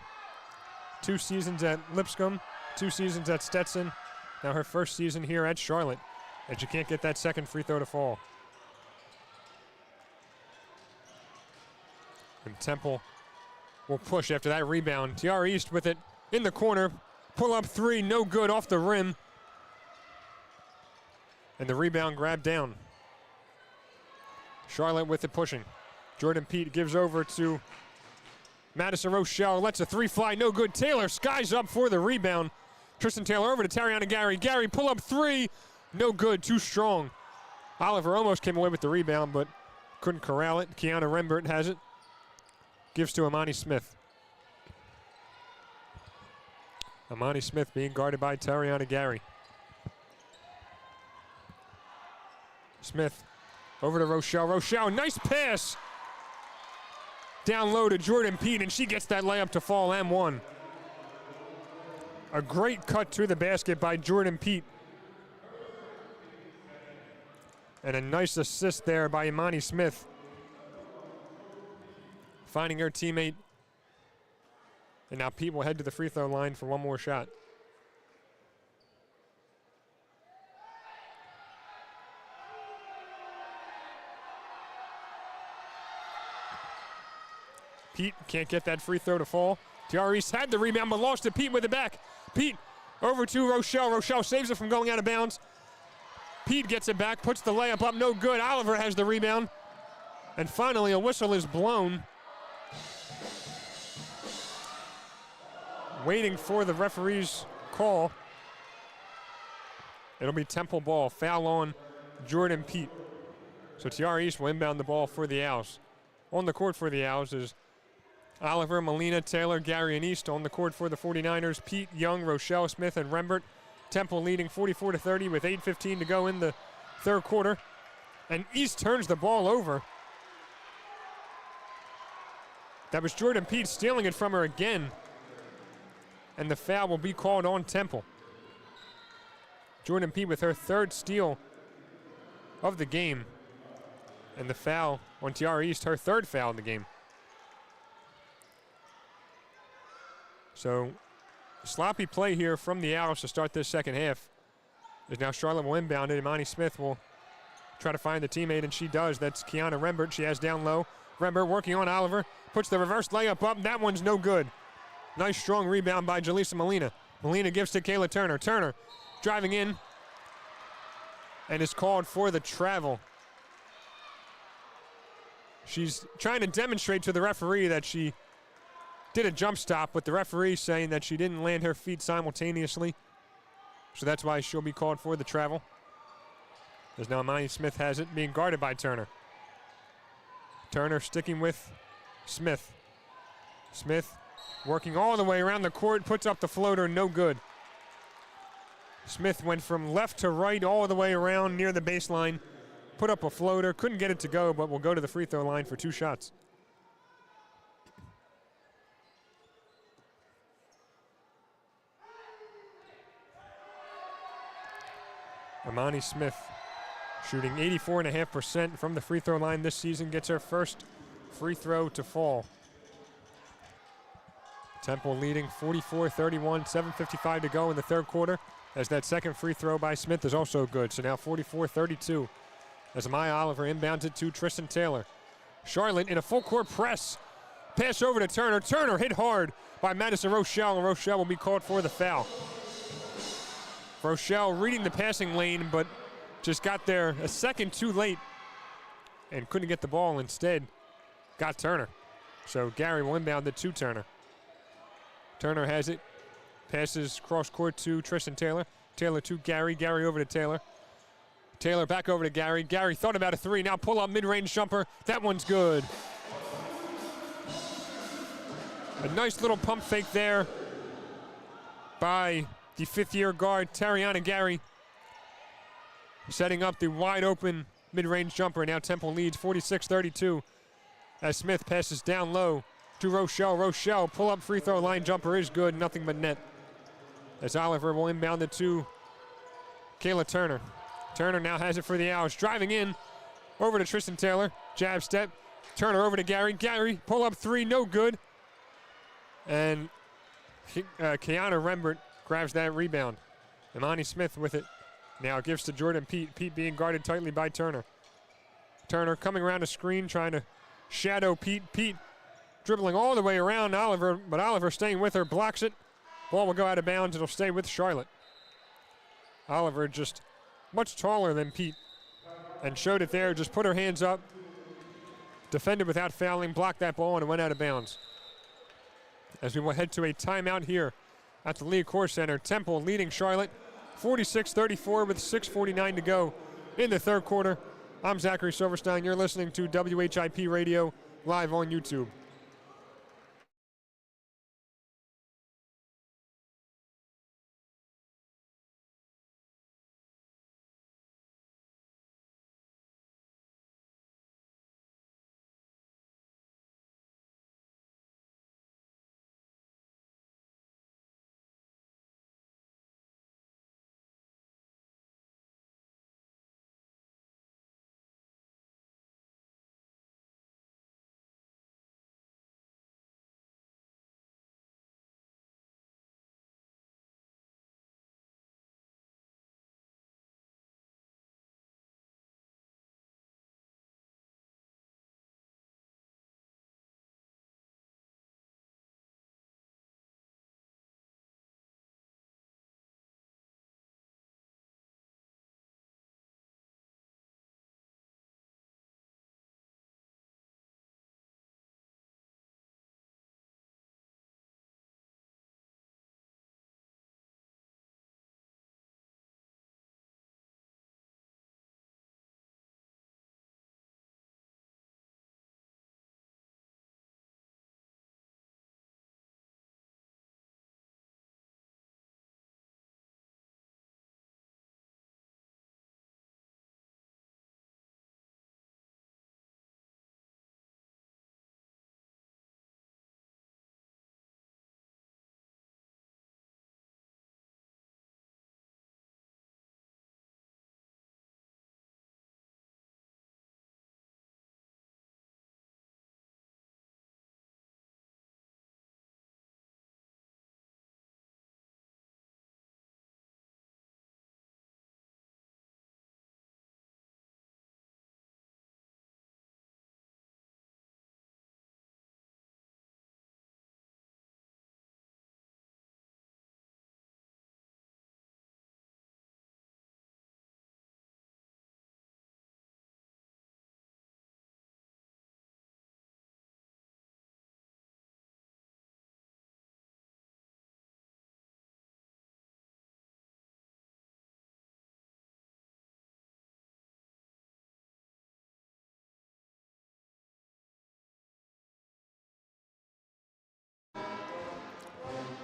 2 seasons at Lipscomb, 2 seasons at Stetson. Now her first season here at Charlotte, and she can't get that second free throw to fall. And Temple will push after that rebound. Tiara East with it in the corner. Pull up three, no good, off the rim. And the rebound grabbed down. Charlotte with it pushing. Jordan Peet gives over to Madison Rochelle. Lets a three fly, no good. Taylor skies up for the rebound. Tristan Taylor over to Tariana Gary. Gary pull up three, no good, too strong. Oliver almost came away with the rebound, but couldn't corral it. Kiana Rembert has it. Gives to Amani Smith. Amani Smith being guarded by Tariana Gary. Smith over to Rochelle. Rochelle, nice pass. Down low to Jordan Peet, and she gets that layup to fall and one. A great cut to the basket by Jordan Peet. And a nice assist there by Imani Smith. Finding her teammate. And now Peet will head to the free throw line for one more shot. Peet can't get that free throw to fall. Tiara East had the rebound, but lost to Peet with it back. Peet over to Rochelle. Rochelle saves it from going out of bounds. Peet gets it back, puts the layup up, no good. Oliver has the rebound. And finally, a whistle is blown. Waiting for the referee's call. It'll be Temple ball. Foul on Jordan Peet. So Tiara East will inbound the ball for the Owls. On the court for the Owls is Oliver, Molina, Taylor, Gary, and East. On the court for the 49ers, Peet, Young, Rochelle, Smith, and Rembert. Temple leading 44-30 with 8:15 to go in the third quarter. And East turns the ball over. That was Jordan Peet stealing it from her again. And the foul will be called on Temple. Jordan Peet with her third steal of the game. And the foul on Tiara East, her third foul in the game. So, sloppy play here from the Owls to start this second half. As now Charlotte will inbound it. Imani Smith will try to find the teammate, and she does. That's Kiana Rembert. She has down low. Rembert working on Oliver. Puts the reverse layup up. That one's no good. Nice strong rebound by Jaleesa Molina. Molina gives to Kayla Turner. Turner driving in. and is called for the travel. She's trying to demonstrate to the referee that she did a jump stop, with the referee saying that she didn't land her feet simultaneously. So that's why she'll be called for the travel. As now Imani Smith has it, being guarded by Turner. Turner sticking with Smith. Smith working all the way around the court, puts up the floater, no good. Smith went from left to right all the way around near the baseline, put up a floater, couldn't get it to go, but will go to the free throw line for 2 shots. Imani Smith shooting 84.5% from the free throw line this season, gets her first free throw to fall. Temple leading 44-31, 7:55 to go in the third quarter, as that second free throw by Smith is also good. So now 44-32 as Amaya Oliver inbounds it to Tristan Taylor. Charlotte in a full court press. Pass over to Turner. Turner hit hard by Madison Rochelle, and Rochelle will be called for the foul. Rochelle reading the passing lane, but just got there a second too late and couldn't get the ball. Instead, got Turner. So Gary will inbound it to Turner. Turner has it. Passes cross court to Tristan Taylor. Taylor to Gary. Gary over to Taylor. Taylor back over to Gary. Gary thought about a 3. Now pull up mid-range jumper. That one's good. A nice little pump fake there by the 5th-year guard, Tariana Gary, setting up the wide open mid-range jumper. Now Temple leads 46-32 as Smith passes down low to Rochelle. Rochelle, pull-up free throw line jumper is good, nothing but net. As Oliver will inbound it to Kayla Turner. Turner now has it for the Owls, driving in over to Tristan Taylor. Jab step. Turner over to Gary. Gary, pull-up 3, no good. And Kiana Rembert grabs that rebound. Imani Smith with it. Now gives to Jordan Pete. Pete being guarded tightly by Turner. Turner coming around a screen, trying to shadow Pete. Pete dribbling all the way around Oliver, but Oliver staying with her, blocks it. Ball will go out of bounds. It'll stay with Charlotte. Oliver just much taller than Pete and showed it there. Just put her hands up, defended without fouling, blocked that ball, and it went out of bounds. As we will head to a timeout here at the Liacouras Center. Temple leading Charlotte 46-34 with 6:49 to go in the third quarter. I'm Zachary Silverstein. You're listening to WHIP Radio live on YouTube.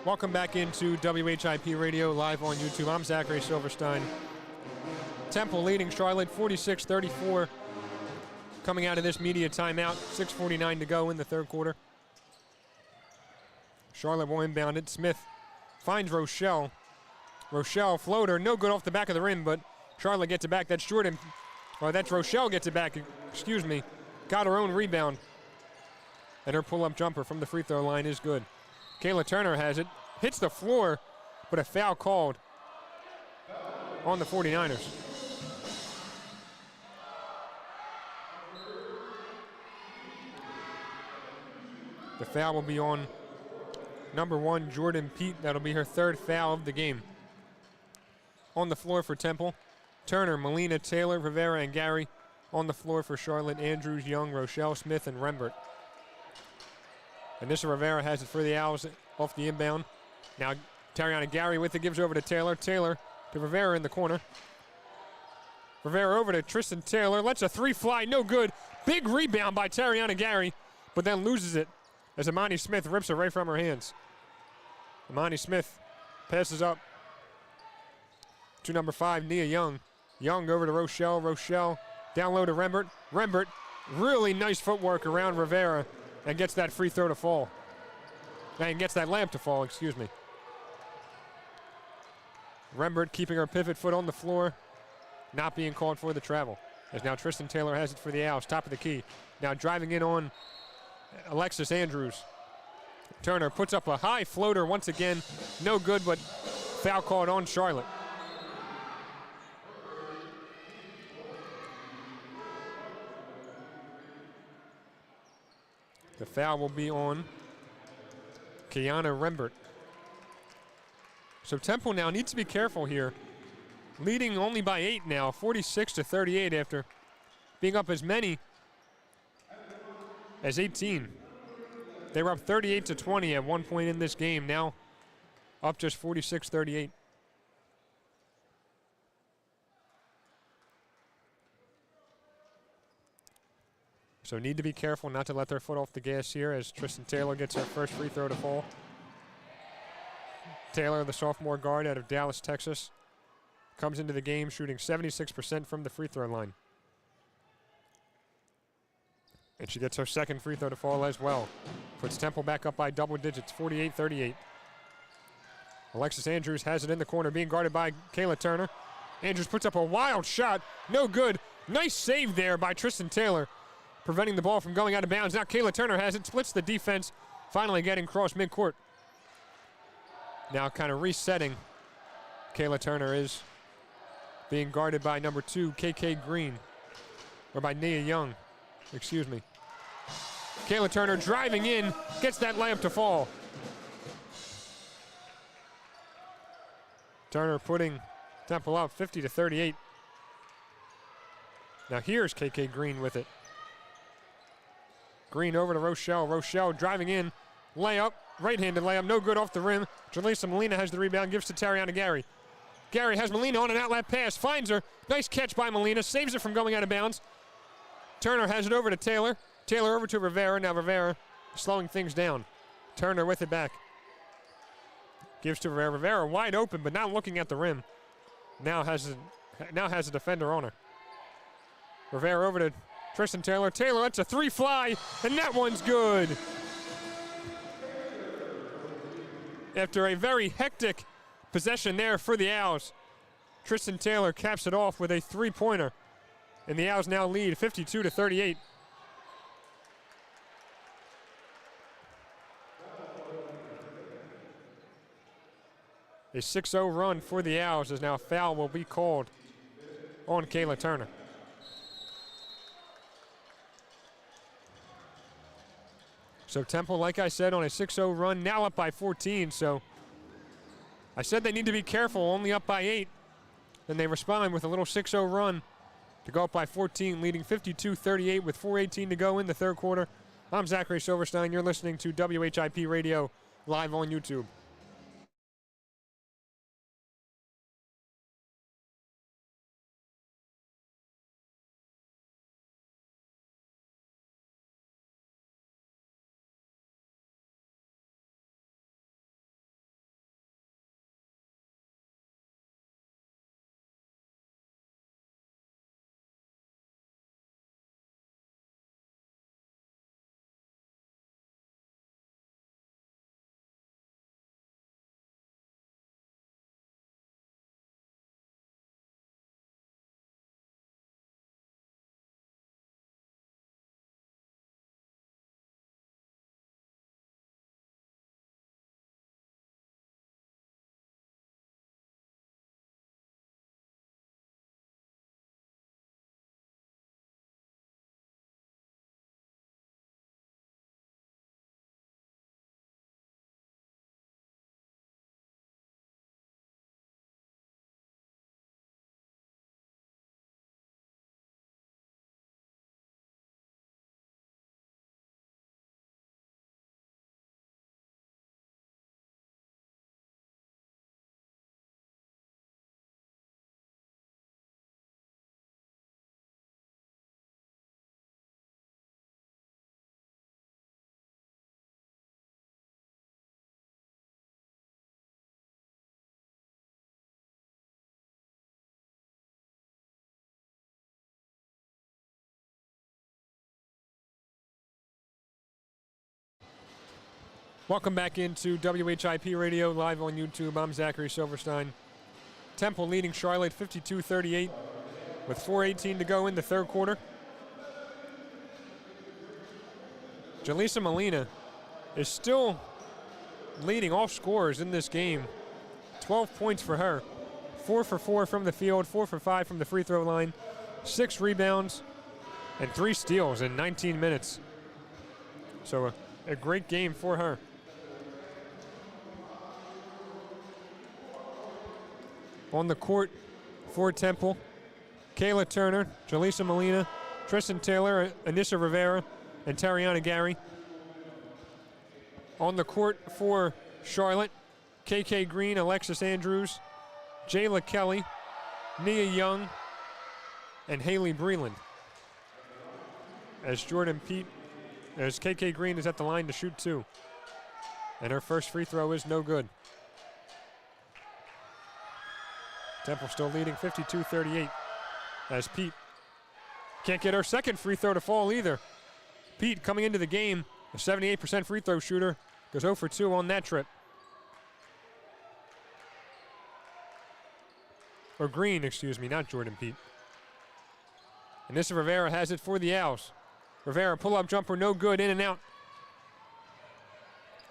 Welcome back into WHIP Radio live on YouTube. I'm Zachary Silverstein. Temple leading Charlotte 46-34. Coming out of this media timeout, 6:49 to go in the third quarter. Charlotte will inbound it. Smith finds Rochelle. Rochelle floater, no good off the back of the rim, but Charlotte gets it back. That's Jordan, or that's Rochelle gets it back, excuse me. Got her own rebound. And her pull-up jumper from the free throw line is good. Kayla Turner has it, hits the floor, but a foul called on the 49ers. The foul will be on number 1, Jordan Pete. That'll be her third foul of the game. On the floor for Temple, Turner, Molina, Taylor, Rivera, and Gary. On the floor for Charlotte, Andrews, Young, Rochelle, Smith, and Rembert. Anissa Rivera has it for the Owls off the inbound. Now Tariana Gary with it, gives over to Taylor. Taylor to Rivera in the corner. Rivera over to Tristan Taylor, lets a three fly, no good. Big rebound by Tariana Gary, but then loses it as Amani Smith rips it right from her hands. Amani Smith passes up to number 5, Nia Young. Young over to Rochelle. Rochelle down low to Rembert. Rembert, really nice footwork around Rivera and gets that free throw to fall. And gets that layup to fall, excuse me. Rembert keeping her pivot foot on the floor, not being called for the travel. As now Tristan Taylor has it for the Owls, top of the key. Now driving in on Alexis Andrews. Turner puts up a high floater once again, no good, but foul called on Charlotte. The foul will be on Kiana Rembert. So Temple now needs to be careful here. Leading only by 8 now, 46-38 after being up as many as 18. They were up 38-20 at one point in this game, now up just 46-38. So need to be careful not to let their foot off the gas here as Tristan Taylor gets her first free throw to fall. Taylor, the sophomore guard out of Dallas, Texas, comes into the game shooting 76% from the free throw line. And she gets her second free throw to fall as well. Puts Temple back up by double digits, 48-38. Alexis Andrews has it in the corner, being guarded by Kayla Turner. Andrews puts up a wild shot, no good. Nice save there by Tristan Taylor, preventing the ball from going out of bounds. Now Kayla Turner has it, splits the defense, finally getting across midcourt. Now kind of resetting. Kayla Turner is being guarded by number 2, KK Green, or by Nia Young, excuse me. Kayla Turner driving in, gets that layup to fall. Turner putting Temple up 50-38. Now here's KK Green with it. Green over to Rochelle. Rochelle driving in, layup, right-handed layup, no good off the rim. Jaleesa Molina has the rebound, gives to Tariana Gary. Gary has Molina on an outlet pass, finds her. Nice catch by Molina, saves it from going out of bounds. Turner has it over to Taylor. Taylor over to Rivera. Now Rivera slowing things down. Turner with it back. Gives to Rivera. Rivera wide open, but not looking at the rim. Now has a defender on her. Rivera over to Tristan Taylor. Taylor lets a three fly, and that one's good. After a very hectic possession there for the Owls, Tristan Taylor caps it off with a three-pointer, and the Owls now lead 52-38. A 6-0 run for the Owls as now a foul will be called on Kayla Turner. So Temple, like I said, on a 6-0 run, now up by 14. So I said they need to be careful, only up by 8. Then they respond with a little 6-0 run to go up by 14, leading 52-38 with 4:18 to go in the third quarter. I'm Zachary Silverstein. You're listening to WHIP Radio live on YouTube. Welcome back into WHIP Radio, live on YouTube. I'm Zachary Silverstein. Temple leading Charlotte 52-38 with 4:18 to go in the third quarter. Jaleesa Molina is still leading all scorers in this game. 12 points for her. 4 for 4 from the field, 4 for 5 from the free throw line, 6 rebounds, and 3 steals in 19 minutes. So a great game for her. On the court for Temple, Kayla Turner, Jaleesa Molina, Tristan Taylor, Anissa Rivera, and Tariana Gary. On the court for Charlotte, KK Green, Alexis Andrews, Jayla Kelly, Nia Young, and Haley Breland. As KK Green is at the line to shoot 2. And her first free throw is no good. Temple still leading 52-38 as Pete can't get her second free throw to fall either. Pete coming into the game, a 78% free throw shooter, goes 0 for 2 on that trip. Or Green, excuse me, not Jordan Pete. And Anissa Rivera has it for the Owls. Rivera pull-up jumper, no good, in and out.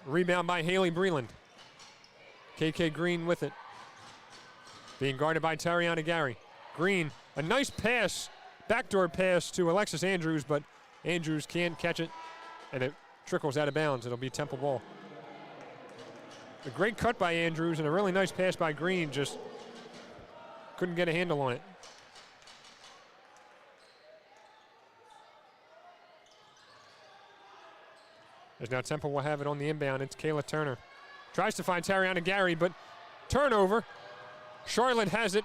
Rebound by Haley Breland. KK Green with it. Being guarded by Tariana Gary. Green, a nice pass, backdoor pass to Alexis Andrews, but Andrews can't catch it, and it trickles out of bounds. It'll be Temple ball. A great cut by Andrews and a really nice pass by Green, just couldn't get a handle on it. As now Temple will have it on the inbound. It's Kayla Turner. Tries to find Tariana Gary, but turnover. Charlotte has it.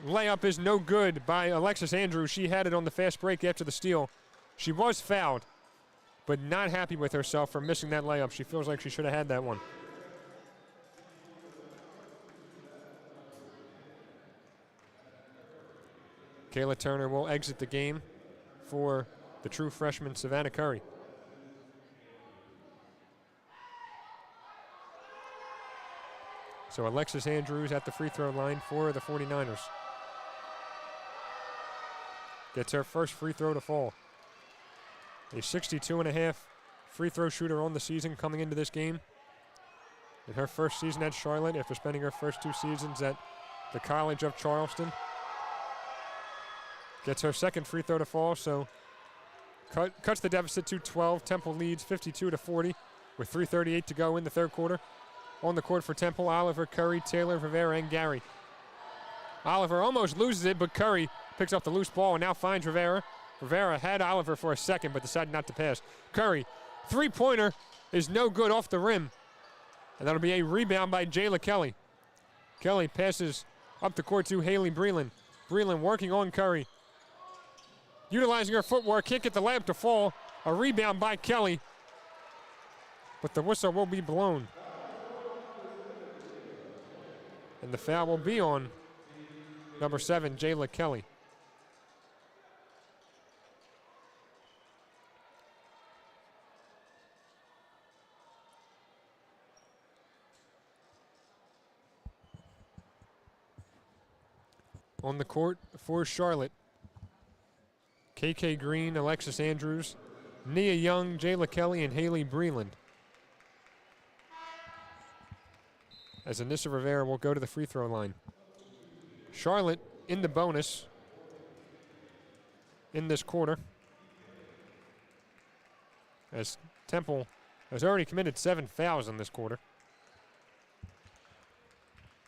Layup is no good by Alexis Andrews. She had it on the fast break after the steal. She was fouled, but not happy with herself for missing that layup. She feels like she should have had that one. Kayla Turner will exit the game for the true freshman Savannah Curry. So Alexis Andrews at the free throw line for the 49ers. Gets her first free throw to fall. A 62.5 free throw shooter on the season coming into this game. In her first season at Charlotte after spending her first 2 seasons at the College of Charleston. Gets her second free throw to fall, so cuts the deficit to 12. Temple leads 52-40 with 3:38 to go in the third quarter. On the court for Temple, Oliver, Curry, Taylor, Rivera, and Gary. Oliver almost loses it, but Curry picks up the loose ball and now finds Rivera. Rivera had Oliver for a second, but decided not to pass. Curry, three-pointer is no good off the rim. And that'll be a rebound by Jayla Kelly. Kelly passes up the court to Haley Breland. Breland working on Curry. Utilizing her footwork, can't get the layup to fall. A rebound by Kelly. But the whistle will be blown. And the foul will be on number 7, Jayla Kelly. On the court for Charlotte, KK Green, Alexis Andrews, Nia Young, Jayla Kelly, and Haley Breland. As Anissa Rivera will go to the free throw line. Charlotte in the bonus in this quarter, as Temple has already committed 7 fouls in this quarter.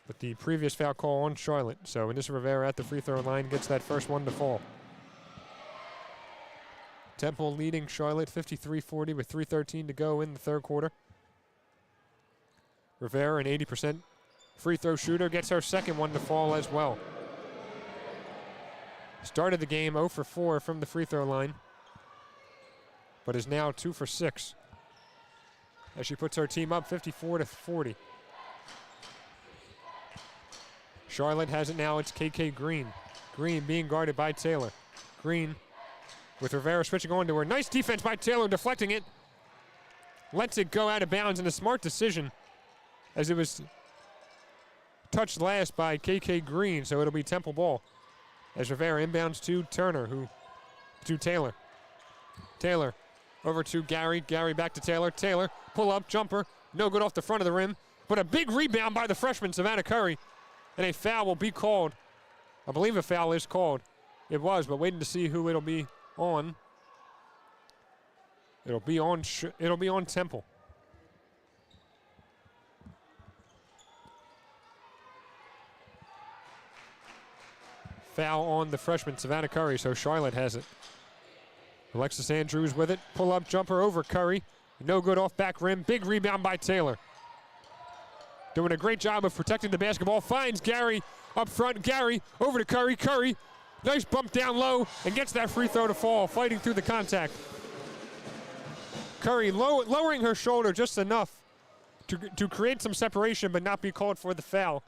But the previous foul call on Charlotte, so Anissa Rivera at the free throw line gets that first one to fall. Temple leading Charlotte 53-40 with 3:13 to go in the third quarter. Rivera, an 80% free throw shooter, gets her second one to fall as well. Started the game 0 for 4 from the free throw line, but is now 2 for 6 as she puts her team up 54-40. Charlotte has it now. It's KK Green. Green being guarded by Taylor. Green with Rivera switching on to her. Nice defense by Taylor, deflecting it. lets it go out of bounds, and a smart decision as it was touched last by KK Green, so it'll be Temple ball. As Rivera inbounds to Turner, to Taylor. Taylor over to Gary. Gary back to Taylor. Taylor, pull up, jumper. No good off the front of the rim. But a big rebound by the freshman, Savannah Curry. And a foul will be called. I believe a foul is called. It was, but waiting to see who it'll be on. It'll be on Temple. Foul on the freshman, Savannah Curry, so Charlotte has it. Alexis Andrews with it. Pull-up jumper over Curry. No good off back rim. Big rebound by Taylor. Doing a great job of protecting the basketball. Finds Gary up front. Gary over to Curry. Curry, nice bump down low and gets that free throw to fall, fighting through the contact. Curry lowering her shoulder just enough to create some separation but not be called for the foul.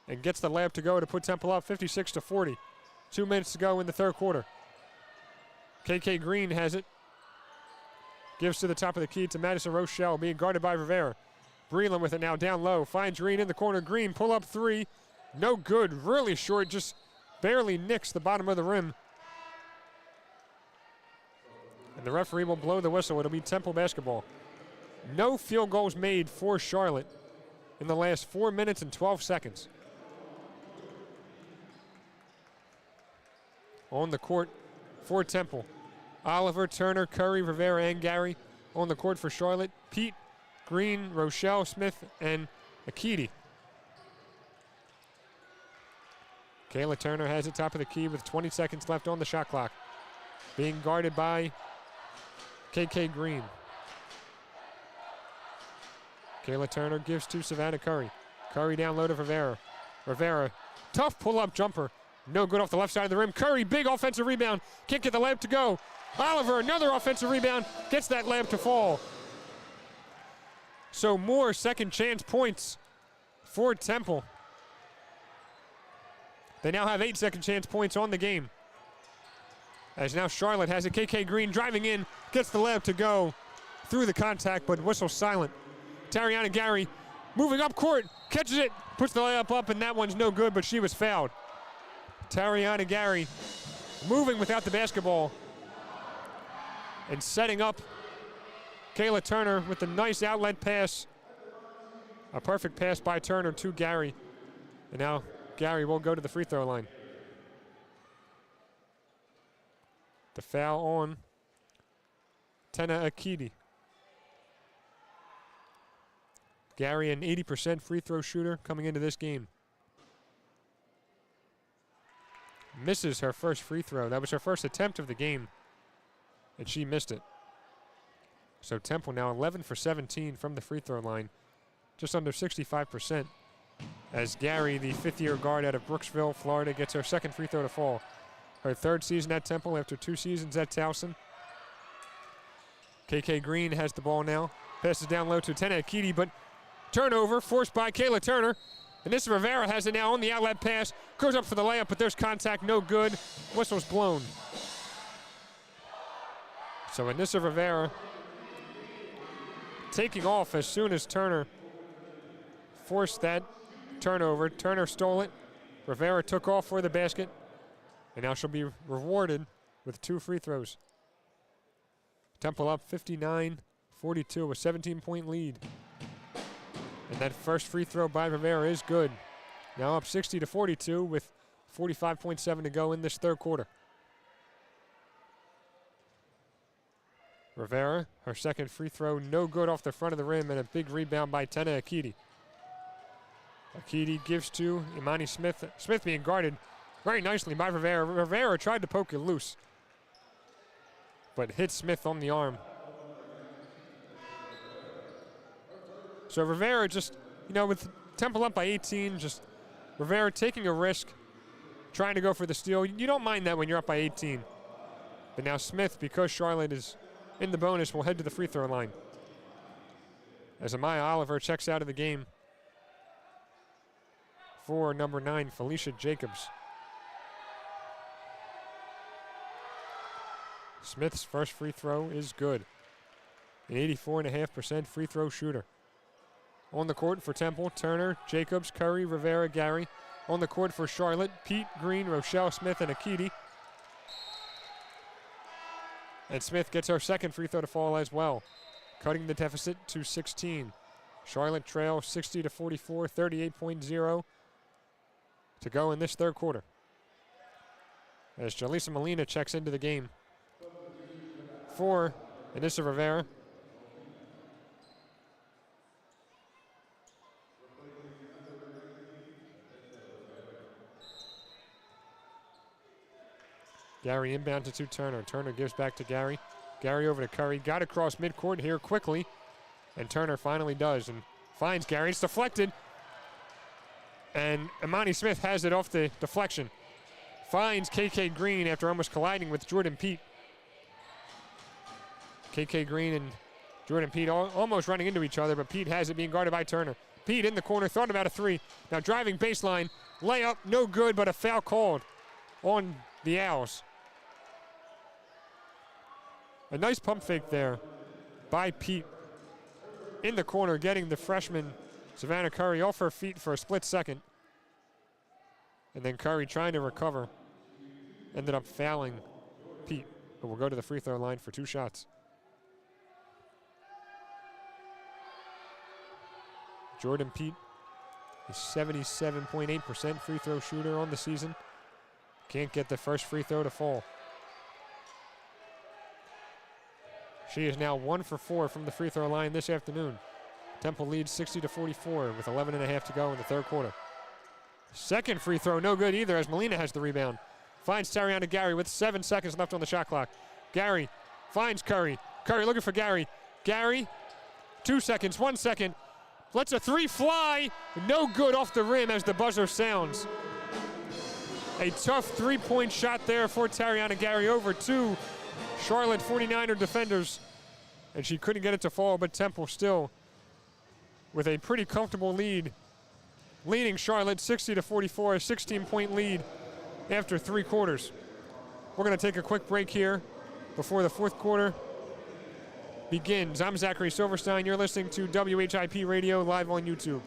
And gets the layup to go to put Temple up 56-40. 2 minutes to go in the third quarter. KK Green has it. Gives to the top of the key to Madison Rochelle, being guarded by Rivera. Breland with it now down low. Finds Green in the corner. Green pull up three. No good. Really short. Just barely nicks the bottom of the rim. And the referee will blow the whistle. It'll be Temple basketball. No field goals made for Charlotte in the last 4 minutes and 12 seconds. On the court for Temple. Oliver, Turner, Curry, Rivera, and Gary. On the court for Charlotte, Pete, Green, Rochelle, Smith, and Akiti. Kayla Turner has it top of the key with 20 seconds left on the shot clock. Being guarded by KK Green. Kayla Turner gives to Savannah Curry. Curry down low to Rivera. Rivera, tough pull-up jumper. No good off the left side of the rim. Curry, big offensive rebound. Can't get the layup to go. Oliver, another offensive rebound. Gets that layup to fall. So more second chance points for Temple. They now have 8 second chance points on the game. As now Charlotte has it. KK Green driving in. Gets the layup to go through the contact, but whistle silent. Tariana Gary moving up court. Catches it. Puts the layup up, and that one's no good, but she was fouled. Tariana Gary moving without the basketball and setting up Kayla Turner with a nice outlet pass. A perfect pass by Turner to Gary. And now Gary will go to the free throw line. The foul on Tena Akiti. Gary, an 80% free throw shooter coming into this game. Misses her first free throw. That was her first attempt of the game, and she missed it. So Temple now 11 for 17 from the free throw line, just under 65%, as Gary, the fifth-year guard out of Brooksville, Florida, gets her second free throw to fall. Her third season at Temple after 2 seasons at Towson. KK Green has the ball now. Passes down low to Tena Akiti, but turnover forced by Kayla Turner. And this Rivera has it now on the outlet pass. Goes up for the layup, but there's contact, no good. Whistle's blown. So Anissa Rivera taking off as soon as Turner forced that turnover. Turner stole it. Rivera took off for the basket. And now she'll be rewarded with 2 free throws. Temple up 59-42, a 17-point lead. And that first free throw by Rivera is good. Now up 60-42 with 45.7 to go in this third quarter. Rivera, her second free throw, no good off the front of the rim, and a big rebound by Tena Akiti. Akiti gives to Imani Smith. Smith being guarded very nicely by Rivera. Rivera tried to poke it loose, but hit Smith on the arm. So Rivera just, with Temple up by 18, just Rivera taking a risk, trying to go for the steal. You don't mind that when you're up by 18. But now Smith, because Charlotte is in the bonus, will head to the free throw line. As Amaya Oliver checks out of the game for number 9, Felicia Jacobs. Smith's first free throw is good. an 84.5% free throw shooter. On the court for Temple, Turner, Jacobs, Curry, Rivera, Gary. On the court for Charlotte, Pete, Green, Rochelle Smith, and Akiti. And Smith gets her second free throw to fall as well, cutting the deficit to 16. Charlotte trails 60 to 44, 38.0 to go in this third quarter. As Jaleesa Molina checks into the game for Anissa Rivera. Gary inbound to Turner. Turner gives back to Gary. Gary over to Curry. Got across midcourt here quickly. And Turner finally does and finds Gary. It's deflected. And Imani Smith has it off the deflection. Finds KK Green after almost colliding with Jordan Pete. KK Green and Jordan Pete almost running into each other, but Pete has it being guarded by Turner. Pete in the corner, thought about a three. Now driving baseline. Layup, no good, but a foul called on the Owls. A nice pump fake there by Pete in the corner, getting the freshman Savannah Curry off her feet for a split second. And then Curry trying to recover. Ended up fouling Pete, but will go to the free throw line for 2 shots. Jordan Pete is 77.8% free throw shooter on the season. Can't get the first free throw to fall. She is now 1 for 4 from the free throw line this afternoon. Temple leads 60 to 44 with 11.5 to go in the third quarter. Second free throw, no good either as Molina has the rebound. Finds Tariana Gary with 7 seconds left on the shot clock. Gary finds Curry. Curry looking for Gary. Gary, 2 seconds, 1 second. Lets a three fly. No good off the rim as the buzzer sounds. A tough three-point shot there for Tariana Gary over 2 Charlotte 49er defenders. And she couldn't get it to fall, but Temple still with a pretty comfortable lead. Leading Charlotte 60 to 44, a 16-point lead after 3 quarters. We're going to take a quick break here before the fourth quarter begins. I'm Zachary Silverstein. You're listening to WHIP Radio live on YouTube.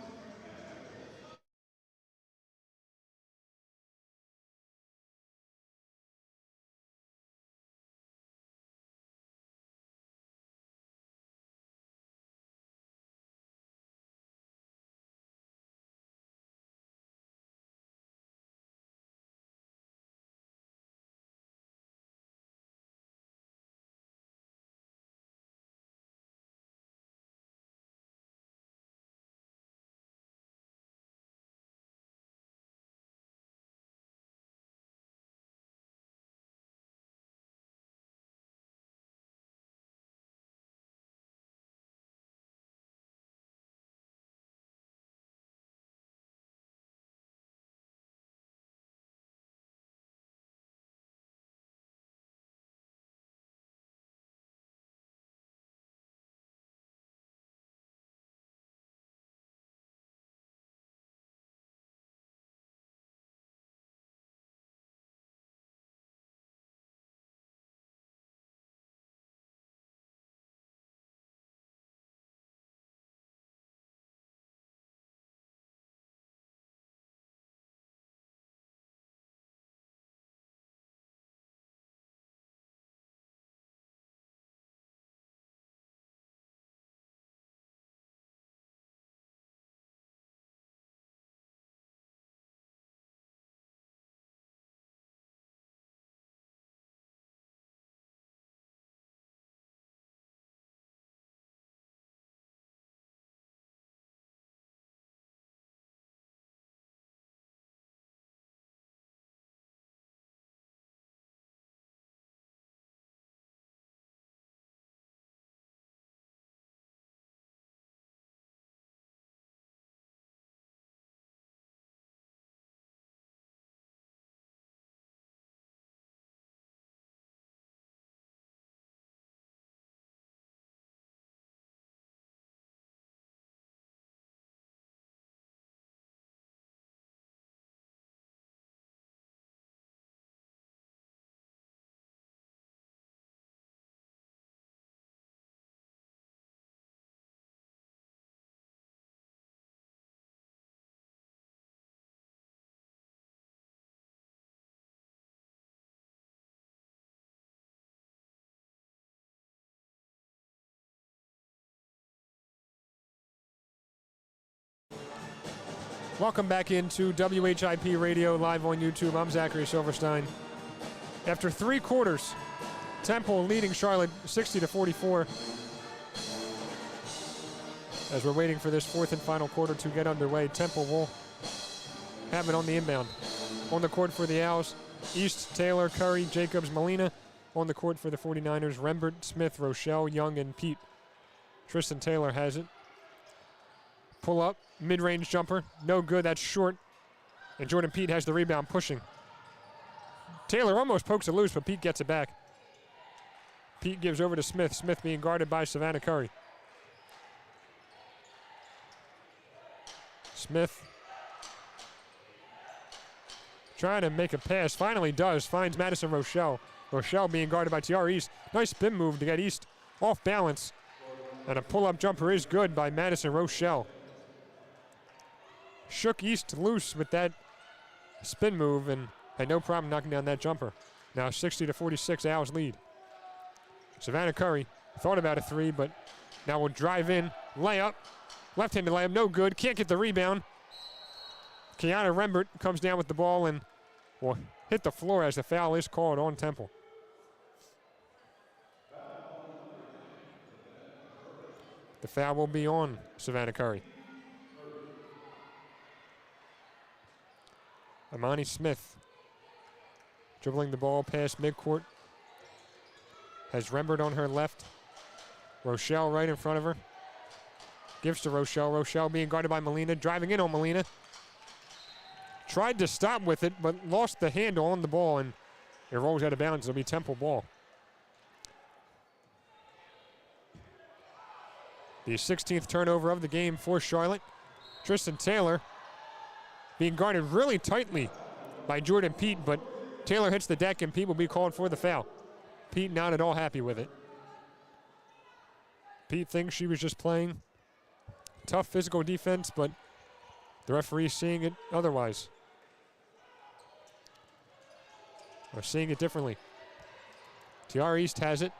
Welcome back into WHIP Radio live on YouTube. I'm Zachary Silverstein. After 3 quarters, Temple leading Charlotte 60-44. As we're waiting for this 4th and final quarter to get underway, Temple will have it on the inbound. On the court for the Owls, East, Taylor, Curry, Jacobs, Molina. On the court for the 49ers, Rembert, Smith, Rochelle, Young, and Pete. Tristan Taylor has it. Pull up, mid-range jumper, no good, that's short. And Jordan Pete has the rebound, pushing. Taylor almost pokes it loose, but Pete gets it back. Pete gives over to Smith, Smith being guarded by Savannah Curry. Smith trying to make a pass, finally does, finds Madison Rochelle. Rochelle being guarded by TR East. Nice spin move to get East off balance. And a pull-up jumper is good by Madison Rochelle. Shook East loose with that spin move and had no problem knocking down that jumper. Now 60-46, Owls lead. Savannah Curry thought about a 3, but now will drive in, layup, left-handed layup, no good, can't get the rebound. Kiana Rembert comes down with the ball and will hit the floor as the foul is called on Temple. The foul will be on Savannah Curry. Amani Smith dribbling the ball past midcourt. Has Rembert on her left. Rochelle right in front of her. Gives to Rochelle. Rochelle being guarded by Molina. Driving in on Molina. Tried to stop with it, but lost the handle on the ball, and it rolls out of bounds. It'll be Temple ball. The 16th turnover of the game for Charlotte. Tristan Taylor being guarded really tightly by Jordan Pete, but Taylor hits the deck and Pete will be called for the foul. Pete not at all happy with it. Pete thinks she was just playing tough physical defense, but the referee's seeing it otherwise. Or seeing it differently. TR East has it.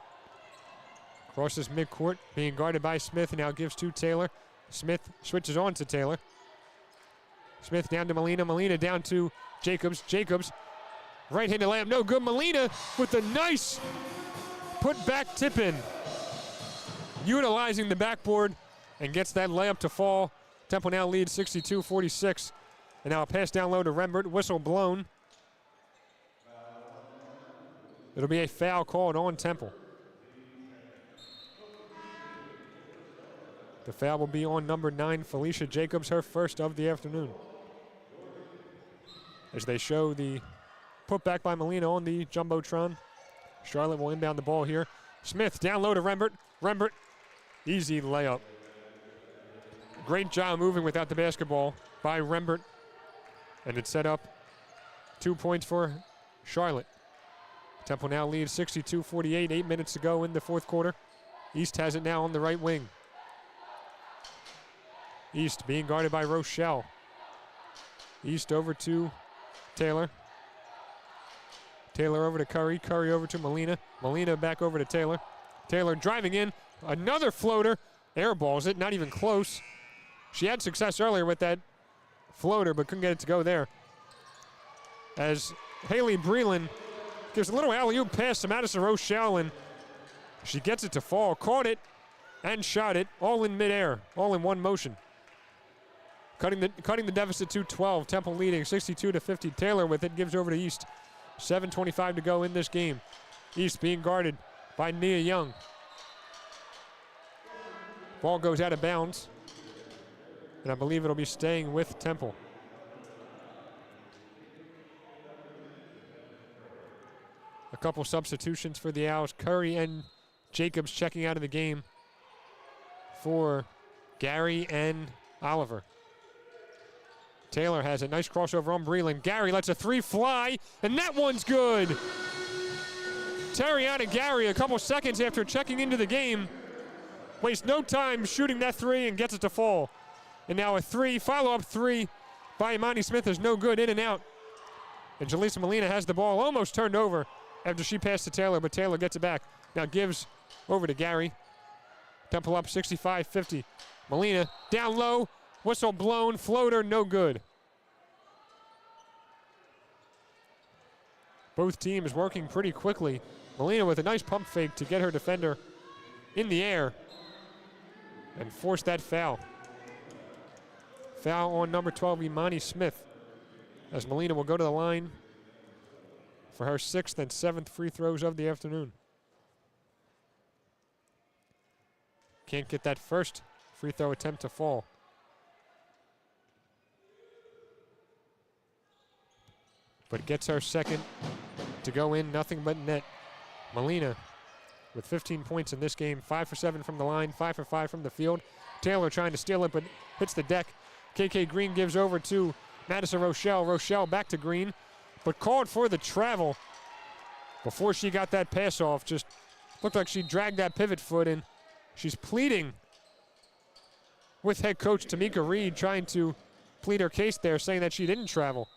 Crosses midcourt, being guarded by Smith, and now gives to Taylor. Smith switches on to Taylor. Smith down to Molina. Molina down to Jacobs. Jacobs, right-handed layup, no good. Molina with a nice put-back tip-in. Utilizing the backboard and gets that layup to fall. Temple now leads 62-46. And now a pass down low to Rembert. Whistle blown. It'll be a foul called on Temple. The foul will be on number 9, Felicia Jacobs, her first of the afternoon. As they show the putback by Molina on the Jumbotron. Charlotte will inbound the ball here. Smith down low to Rembert. Rembert, easy layup. Great job moving without the basketball by Rembert. And it's set up 2 points for Charlotte. Temple now leads 62-48, 8 minutes to go in the 4th quarter. East has it now on the right wing. East being guarded by Rochelle. East over to Taylor. Taylor over to Curry. Curry over to Molina. Molina back over to Taylor. Taylor driving in. Another floater. Airballs it. Not even close. She had success earlier with that floater, but couldn't get it to go there. As Haley Breland gives a little alley-oop pass to Madison Rochelle, and she gets it to fall. Caught it and shot it all in midair. All in one motion. Cutting the deficit to 12. Temple leading 62-50. Taylor with it, gives over to East. 7:25 to go in this game. East being guarded by Nia Young. Ball goes out of bounds. And I believe it'll be staying with Temple. A couple substitutions for the Owls. Curry and Jacobs checking out of the game for Gary and Oliver. Taylor has a nice crossover on Breland. Gary lets a 3 fly, and that one's good. Terriana Gary, a couple seconds after checking into the game, wastes no time shooting that 3 and gets it to fall. And now a 3, follow-up 3 by Imani Smith is no good, in and out. And Jaleesa Molina has the ball almost turned over after she passed to Taylor, but Taylor gets it back. Now gives over to Gary. Temple up 65-50. Molina down low, Whistle blown, floater, no good. Both teams working pretty quickly. Molina with a nice pump fake to get her defender in the air and force that foul. Foul on number 12, Imani Smith, as Molina will go to the line for her 6th and 7th free throws of the afternoon. Can't get that first free throw attempt to fall. But gets her second to go in, nothing but net. Molina with 15 points in this game, 5 for 7 from the line, 5 for 5 from the field. Taylor trying to steal it, but hits the deck. KK Green gives over to Madison Rochelle. Rochelle back to Green, but called for the travel before she got that pass off. Just looked like she dragged that pivot foot in. She's pleading with head coach Tamika Reed, trying to plead her case there, saying that she didn't travel.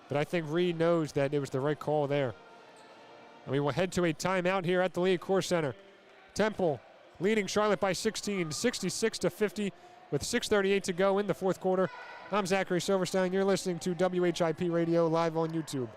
But I think Reed knows that it was the right call there. And we will head to a timeout here at the Liacouras Center. Temple leading Charlotte by 16, 66-50, with 6:38 to go in the fourth quarter. I'm Zachary Silverstein. You're listening to WHIP Radio live on YouTube.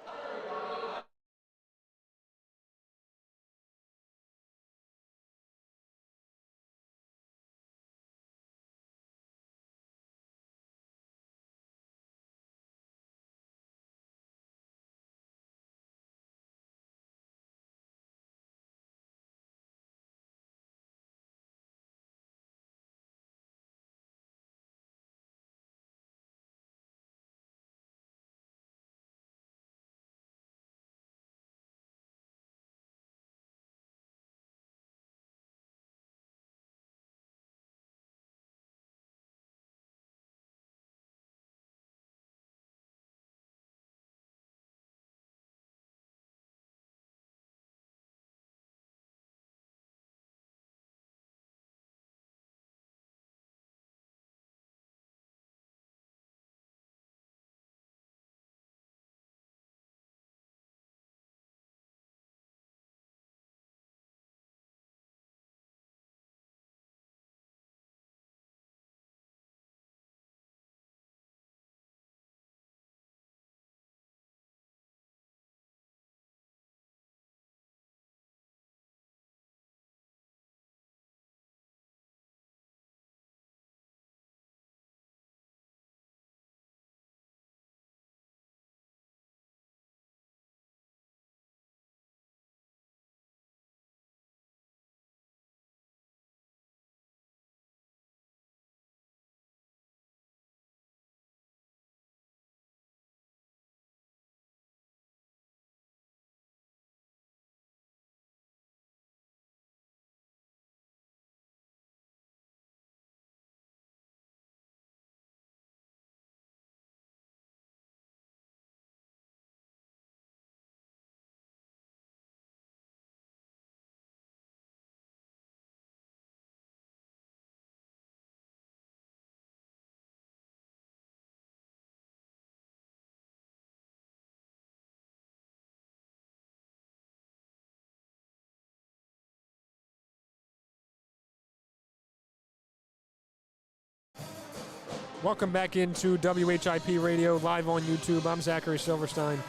Welcome back into WHIP Radio live on YouTube. I'm Zachary Silverstein.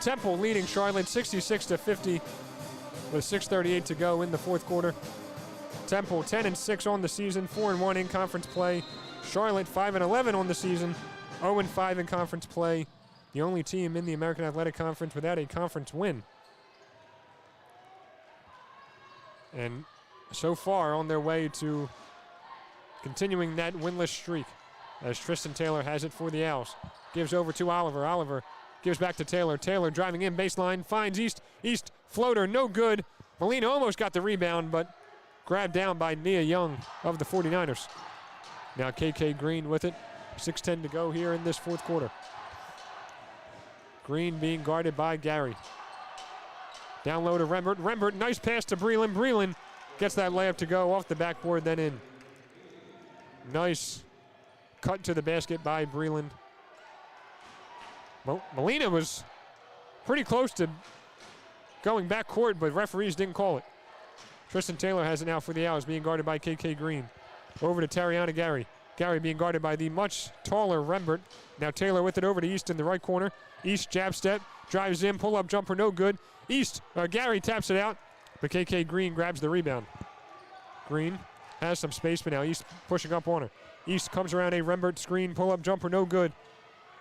Temple leading Charlotte 66-50 with 6:38 to go in the fourth quarter. Temple 10-6 on the season, 4-1 in conference play. Charlotte 5-11 on the season, 0-5 in conference play. The only team in the American Athletic Conference without a conference win. And so far on their way to continuing that winless streak, as Tristan Taylor has it for the Owls. Gives over to Oliver. Oliver gives back to Taylor. Taylor driving in baseline, finds East. East floater, no good. Molina almost got the rebound, but grabbed down by Nia Young of the 49ers. Now KK Green with it. 6:10 to go here in this fourth quarter. Green being guarded by Gary. Down low to Rembert. Rembert, nice pass to Breland. Breland gets that layup to go off the backboard, then in. Nice cut to the basket by Breland. Molina was pretty close to going back court, but referees didn't call it. Tristan Taylor has it now for the Owls, being guarded by KK Green. Over to Tariana Gary. Gary being guarded by the much taller Rembert. Now Taylor with it over to East in the right corner. East jab step, drives in, pull-up jumper, no good. Gary taps it out, but KK Green grabs the rebound. Green has some space, but now East pushing up on her. East comes around a Rembert screen, pull-up jumper, no good.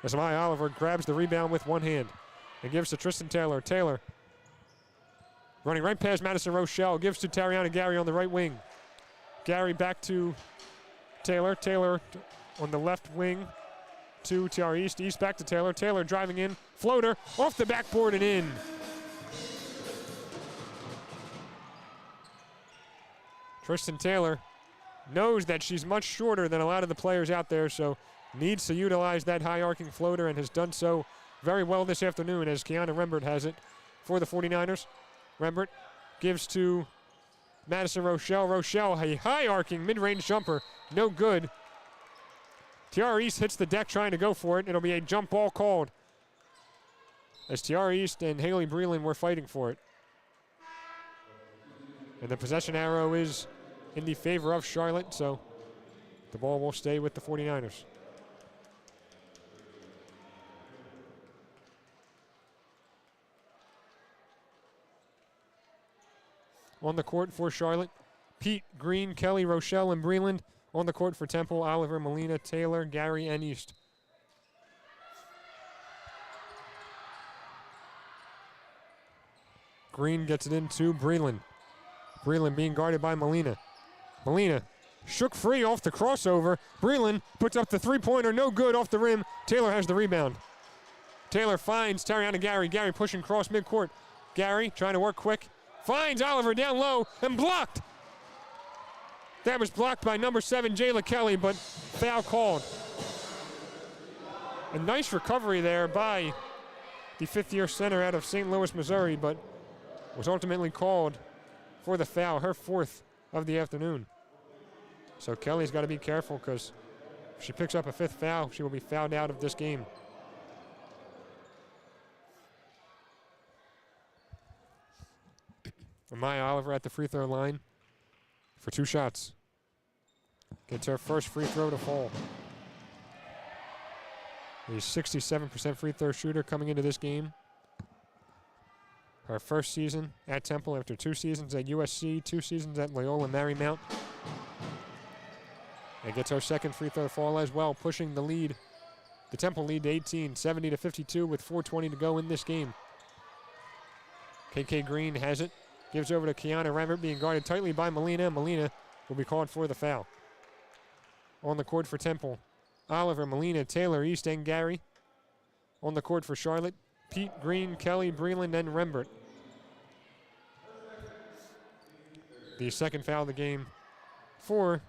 As Maya Oliver grabs the rebound with one hand and gives to Tristan Taylor. Taylor running right past Madison Rochelle, gives to Tariana Gary on the right wing. Gary back to Taylor. Taylor on the left wing to TR East. East back to Taylor. Taylor driving in. Floater off the backboard and in. Tristan Taylor knows that she's much shorter than a lot of the players out there, so needs to utilize that high arcing floater and has done so very well this afternoon as Kiana Rembert has it for the 49ers. Rembert gives to Madison Rochelle. Rochelle, a high arcing mid-range jumper, no good. TR East hits the deck trying to go for it. It'll be a jump ball called as TR East and Haley Breland were fighting for it. And the possession arrow is in the favor of Charlotte, so the ball will stay with the 49ers. On the court for Charlotte, Pete, Green, Kelly, Rochelle, and Breland. On the court for Temple, Oliver, Molina, Taylor, Gary, and East. Green gets it into Breland. Breland being guarded by Molina. Molina shook free off the crossover. Breland puts up the three-pointer, no good off the rim. Taylor has the rebound. Taylor finds Tariana Gary. Gary pushing cross midcourt. Gary trying to work quick. Finds Oliver down low and blocked. That was blocked by number 7, Jayla Kelly, but foul called. A nice recovery there by the fifth-year center out of St. Louis, Missouri, but was ultimately called for the foul, her fourth of the afternoon. So Kelly's got to be careful because if she picks up a fifth foul, she will be fouled out of this game. Maya Oliver at the free throw line for 2 shots. Gets her first free throw to fall. A 67% free throw shooter coming into this game. Her first season at Temple after 2 seasons at USC, 2 seasons at Loyola Marymount. And gets her second free throw to fall as well, pushing the lead, the Temple lead to 18, 70-52 with 4:20 to go in this game. KK Green has it. Gives over to Kiana Rembert, being guarded tightly by Molina. Molina will be called for the foul. On the court for Temple, Oliver, Molina, Taylor, East, and Gary. On the court for Charlotte, Pete, Green, Kelly, Breland, and Rembert. The second foul of the game for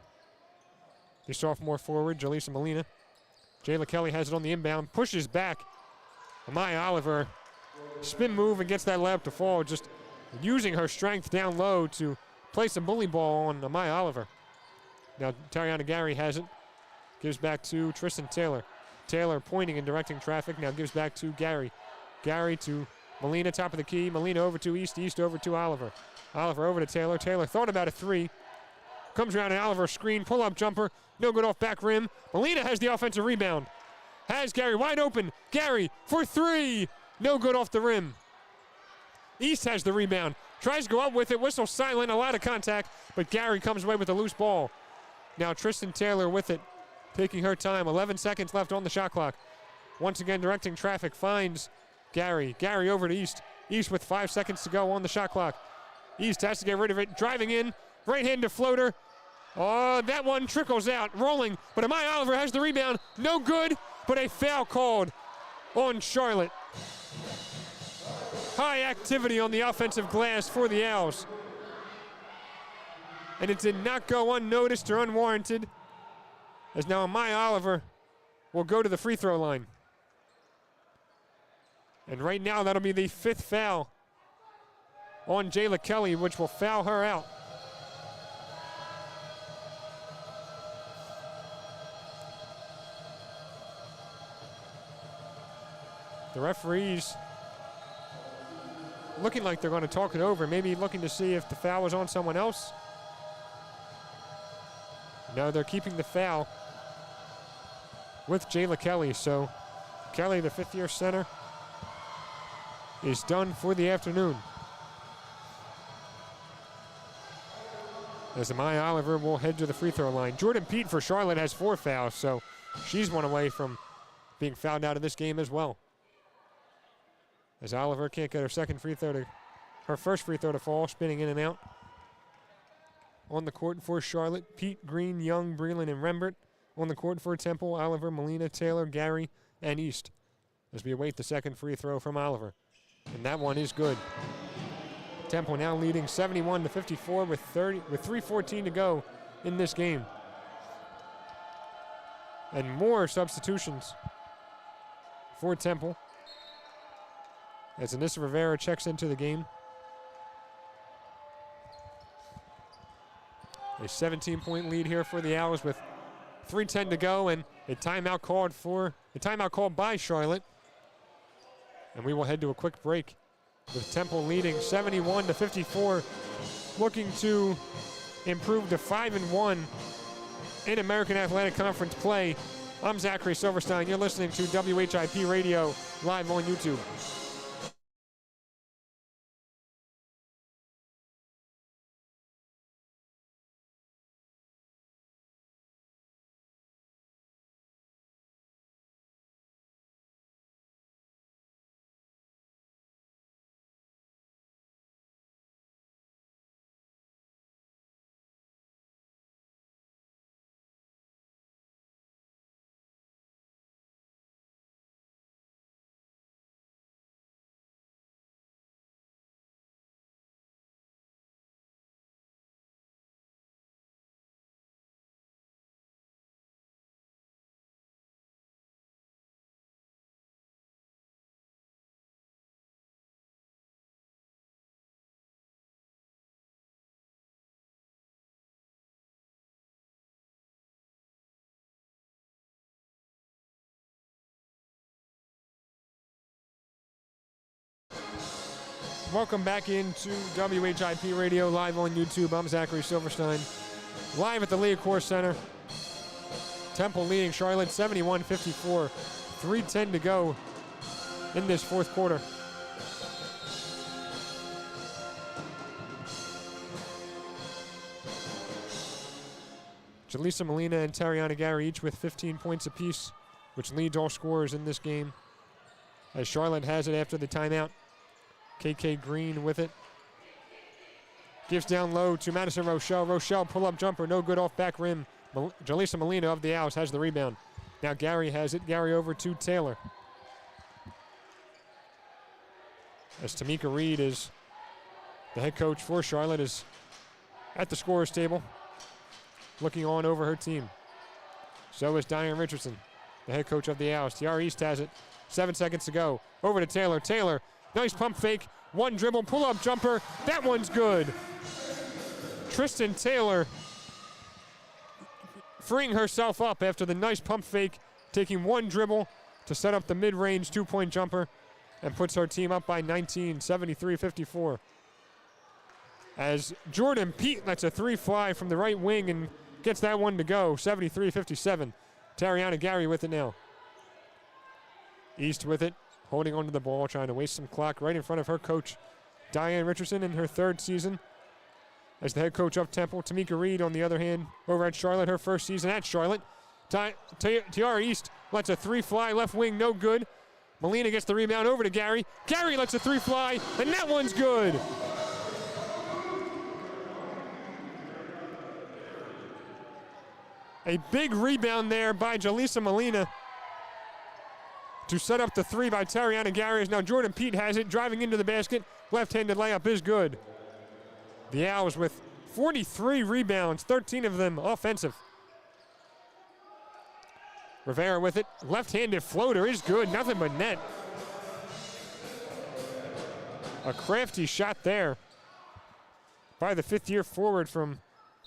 the sophomore forward, Jaleesa Molina. Jayla Kelly has it on the inbound, pushes back. Amaya Oliver, spin move and gets that layup to fall, just using her strength down low to place a bully ball on Amaya Oliver. Now Tariana Gary has it. Gives back to Tristan Taylor. Taylor pointing and directing traffic. Now gives back to Gary. Gary to Molina, top of the key. Molina over to East. East over to Oliver. Oliver over to Taylor. Taylor thought about a 3. Comes around an Oliver screen. Pull-up jumper. No good off back rim. Molina has the offensive rebound. Has Gary wide open. Gary for 3. No good off the rim. East has the rebound. Tries to go up with it. Whistle silent. A lot of contact. But Gary comes away with a loose ball. Now Tristan Taylor with it. Taking her time. 11 seconds left on the shot clock. Once again directing traffic. Finds Gary. Gary over to East. East with 5 seconds to go on the shot clock. East has to get rid of it. Driving in. Right-handed floater. Oh, that one trickles out. Rolling. But Amaya Oliver has the rebound. No good. But a foul called on Charlotte. High activity on the offensive glass for the Owls. And it did not go unnoticed or unwarranted, as now Amaya Oliver will go to the free throw line. And right now that'll be the 5th foul on Jayla Kelly, which will foul her out. The referees looking like they're going to talk it over, maybe looking to see if the foul was on someone else. Now they're keeping the foul with Jayla Kelly. So Kelly, the fifth-year center, is done for the afternoon. As Amaya Oliver will head to the free throw line. Jordan Pete for Charlotte has 4 fouls, so she's one away from being fouled out of this game as well. As Oliver can't get her first free throw to fall, spinning in and out. On the court for Charlotte, Pete, Green, Young, Breland, and Rembert. On the court for Temple, Oliver, Molina, Taylor, Gary, and East. As we await the second free throw from Oliver. And that one is good. Temple now leading 71-54 with 3:14 to go in this game. And more substitutions for Temple. As Anissa Rivera checks into the game. A 17-point lead here for the Owls with 3:10 to go, and a timeout called by Charlotte. And we will head to a quick break with Temple leading 71-54, looking to improve to 5-1 in American Athletic Conference play. I'm Zachary Silverstein. You're listening to WHIP Radio live on YouTube. Welcome back into WHIP Radio live on YouTube. I'm Zachary Silverstein, live at the Liacouras Center. Temple leading Charlotte 71-54. 3:10 to go in this fourth quarter. Jaleesa Molina and Tariana Gary each with 15 points apiece, which leads all scorers in this game. As Charlotte has it after the timeout. KK Green with it. Gives down low to Madison Rochelle. Rochelle pull-up jumper, no good off back rim. Jaleesa Molina of the Owls has the rebound. Now Gary has it. Gary over to Taylor. As Tamika Reed is the head coach for Charlotte, is at the scorer's table, looking on over her team. So is Diane Richardson, the head coach of the Owls. TR East has it. 7 seconds to go. Over to Taylor. Taylor, nice pump fake. One dribble, pull-up jumper. That one's good. Tristan Taylor freeing herself up after the nice pump fake, taking one dribble to set up the mid-range two-point jumper and puts her team up by 19, 73-54. As Jordan Pete lets a three fly from the right wing and gets that one to go, 73-57. Tariana Gary with it now. East with it, holding onto the ball, trying to waste some clock right in front of her coach, Diane Richardson, in her third season as the head coach of Temple. Tamika Reed, on the other hand, over at Charlotte, her first season at Charlotte. Tiara East lets a three fly, left wing, no good. Molina gets the rebound over to Gary. Gary lets a three fly, and that one's good. A big rebound there by Jaleesa Molina to set up the three by Tariana Gary. Now Jordan Pete has it, driving into the basket. Left-handed layup is good. The Owls with 43 rebounds, 13 of them offensive. Rivera with it. Left-handed floater is good, nothing but net. A crafty shot there by the fifth-year forward from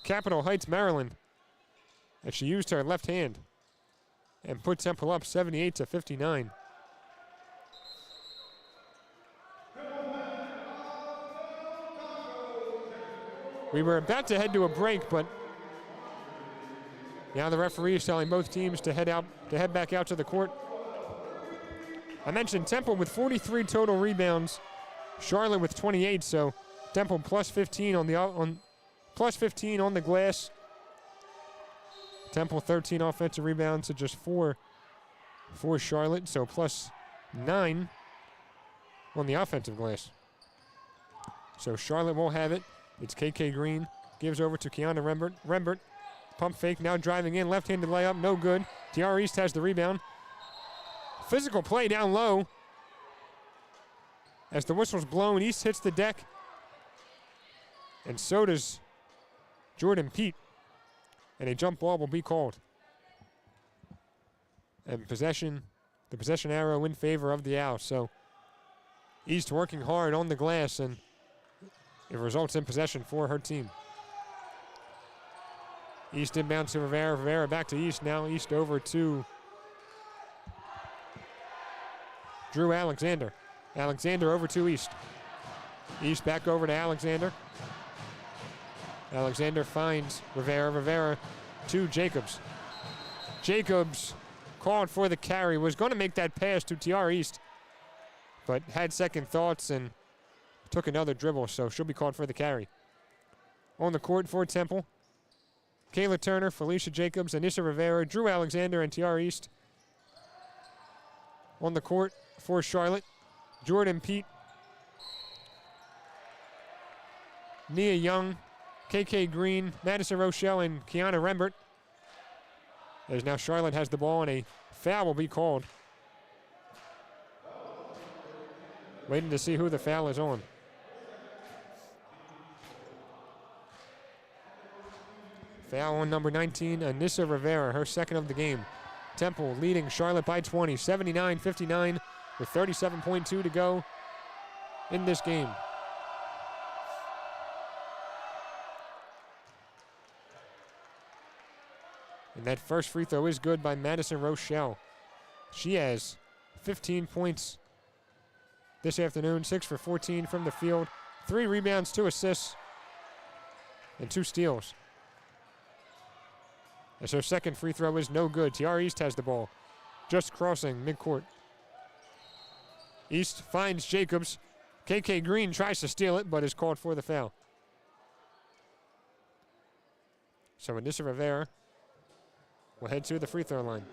Capitol Heights, Maryland. And she used her left hand and put Temple up 78-59. We were about to head to a break, but Now the referee is telling both teams to head back out to the court. I mentioned Temple with 43 total rebounds, Charlotte with 28. So Temple plus 15 on the glass. Temple 13 offensive rebounds to just 4 for Charlotte. So plus 9 on the offensive glass. So Charlotte will have it. It's KK Green. Gives over to Kiana Rembert. Rembert, pump fake, now driving in. Left-handed layup, no good. TR East has the rebound. Physical play down low. As the whistle's blown, East hits the deck. And so does Jordan Pete. And a jump ball will be called. And the possession arrow in favor of the Owls. So East working hard on the glass, and it results in possession for her team. East inbound to Rivera. Rivera back to East now. East over to Drew Alexander. Alexander over to East. East back over to Alexander. Alexander finds Rivera. Rivera to Jacobs. Jacobs called for the carry. Was going to make that pass to TR East, but had second thoughts and took another dribble, so she'll be called for the carry. On the court for Temple, Kayla Turner, Felicia Jacobs, Anissa Rivera, Drew Alexander, and TR East. On the court for Charlotte, Jordan Pete, Nia Young, KK Green, Madison Rochelle, and Kiana Rembert. As now Charlotte has the ball, and a foul will be called. Waiting to see who the foul is on. Foul on number 19, Anissa Rivera, her second of the game. Temple leading Charlotte by 20, 79-59, with 37.2 to go in this game. And that first free throw is good by Madison Rochelle. She has 15 points this afternoon, 6 for 14 from the field, 3 rebounds, 2 assists, and 2 steals. As her second free throw is no good. TR East has the ball, just crossing midcourt. East finds Jacobs. KK Green tries to steal it, but is called for the foul. So Anissa Rivera will head to the free throw line.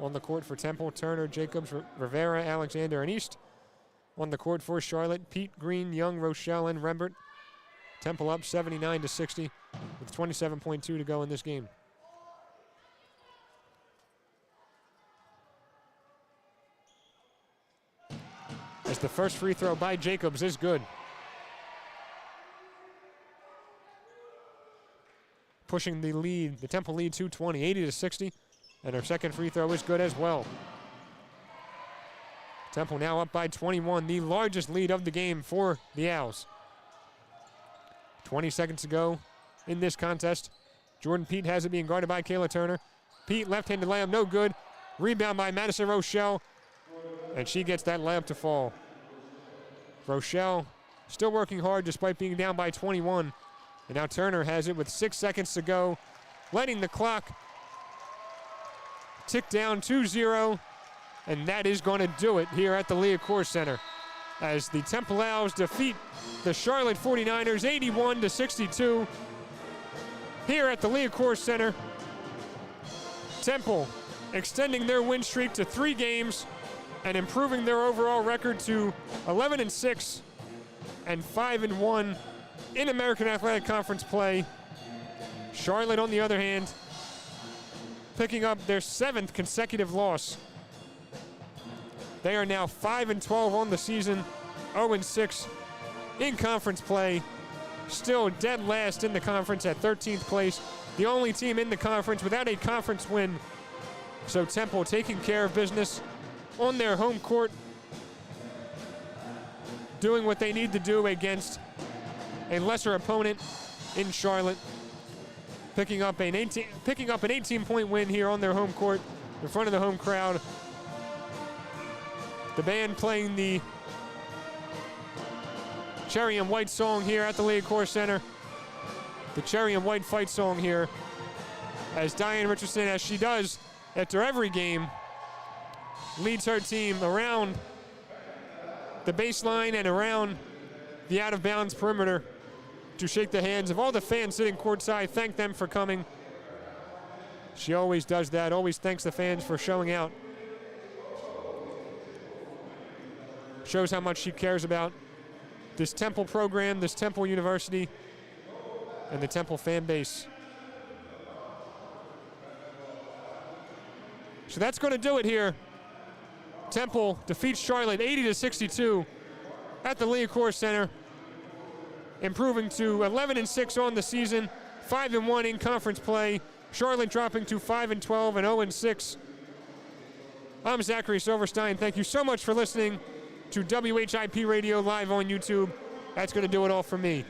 On the court for Temple, Turner, Jacobs, Rivera, Alexander, and East. On the court for Charlotte, Pete, Green, Young, Rochelle, and Rembert. Temple up 79-60 with 27.2 to go in this game. As the first free throw by Jacobs is good. Pushing the lead, the Temple lead to 20, 80-60. And her second free throw is good as well. Temple now up by 21, the largest lead of the game for the Owls. 20 seconds to go in this contest. Jordan Pete has it, being guarded by Kayla Turner. Pete, left-handed layup, no good. Rebound by Madison Rochelle, and she gets that layup to fall. Rochelle still working hard despite being down by 21. And now Turner has it with 6 seconds to go, letting the clock tick down 2-0, and that is going to do it here at the Liacouras Center as the Temple Owls defeat the Charlotte 49ers 81-62 here at the Liacouras Center. Temple extending their win streak to 3 games and improving their overall record to 11-6 and 5-1 in American Athletic Conference play. Charlotte, on the other hand, picking up their 7th consecutive loss. They are now 5-12 on the season, 0-6 in conference play. Still dead last in the conference at 13th place. The only team in the conference without a conference win. So Temple taking care of business on their home court, doing what they need to do against a lesser opponent in Charlotte. Picking up an 18-point win here on their home court in front of the home crowd. The band playing the Cherry and White song here at the Liacouras Center. the cherry and white fight song here, as Diane Richardson, as she does after every game, leads her team around the baseline and around the out-of-bounds perimeter to shake the hands of all the fans sitting courtside, thank them for coming. She always does that, always thanks the fans for showing out. Shows how much she cares about this Temple program, this Temple University, and the Temple fan base. So that's going to do it here. Temple defeats Charlotte 80-62 at the Liacouras Center, improving to 11-6 on the season, 5-1 in conference play. Charlotte dropping to 5-12 and 0-6. I'm Zachary Silverstein. Thank you so much for listening to WHIP Radio live on YouTube. That's going to do it all for me.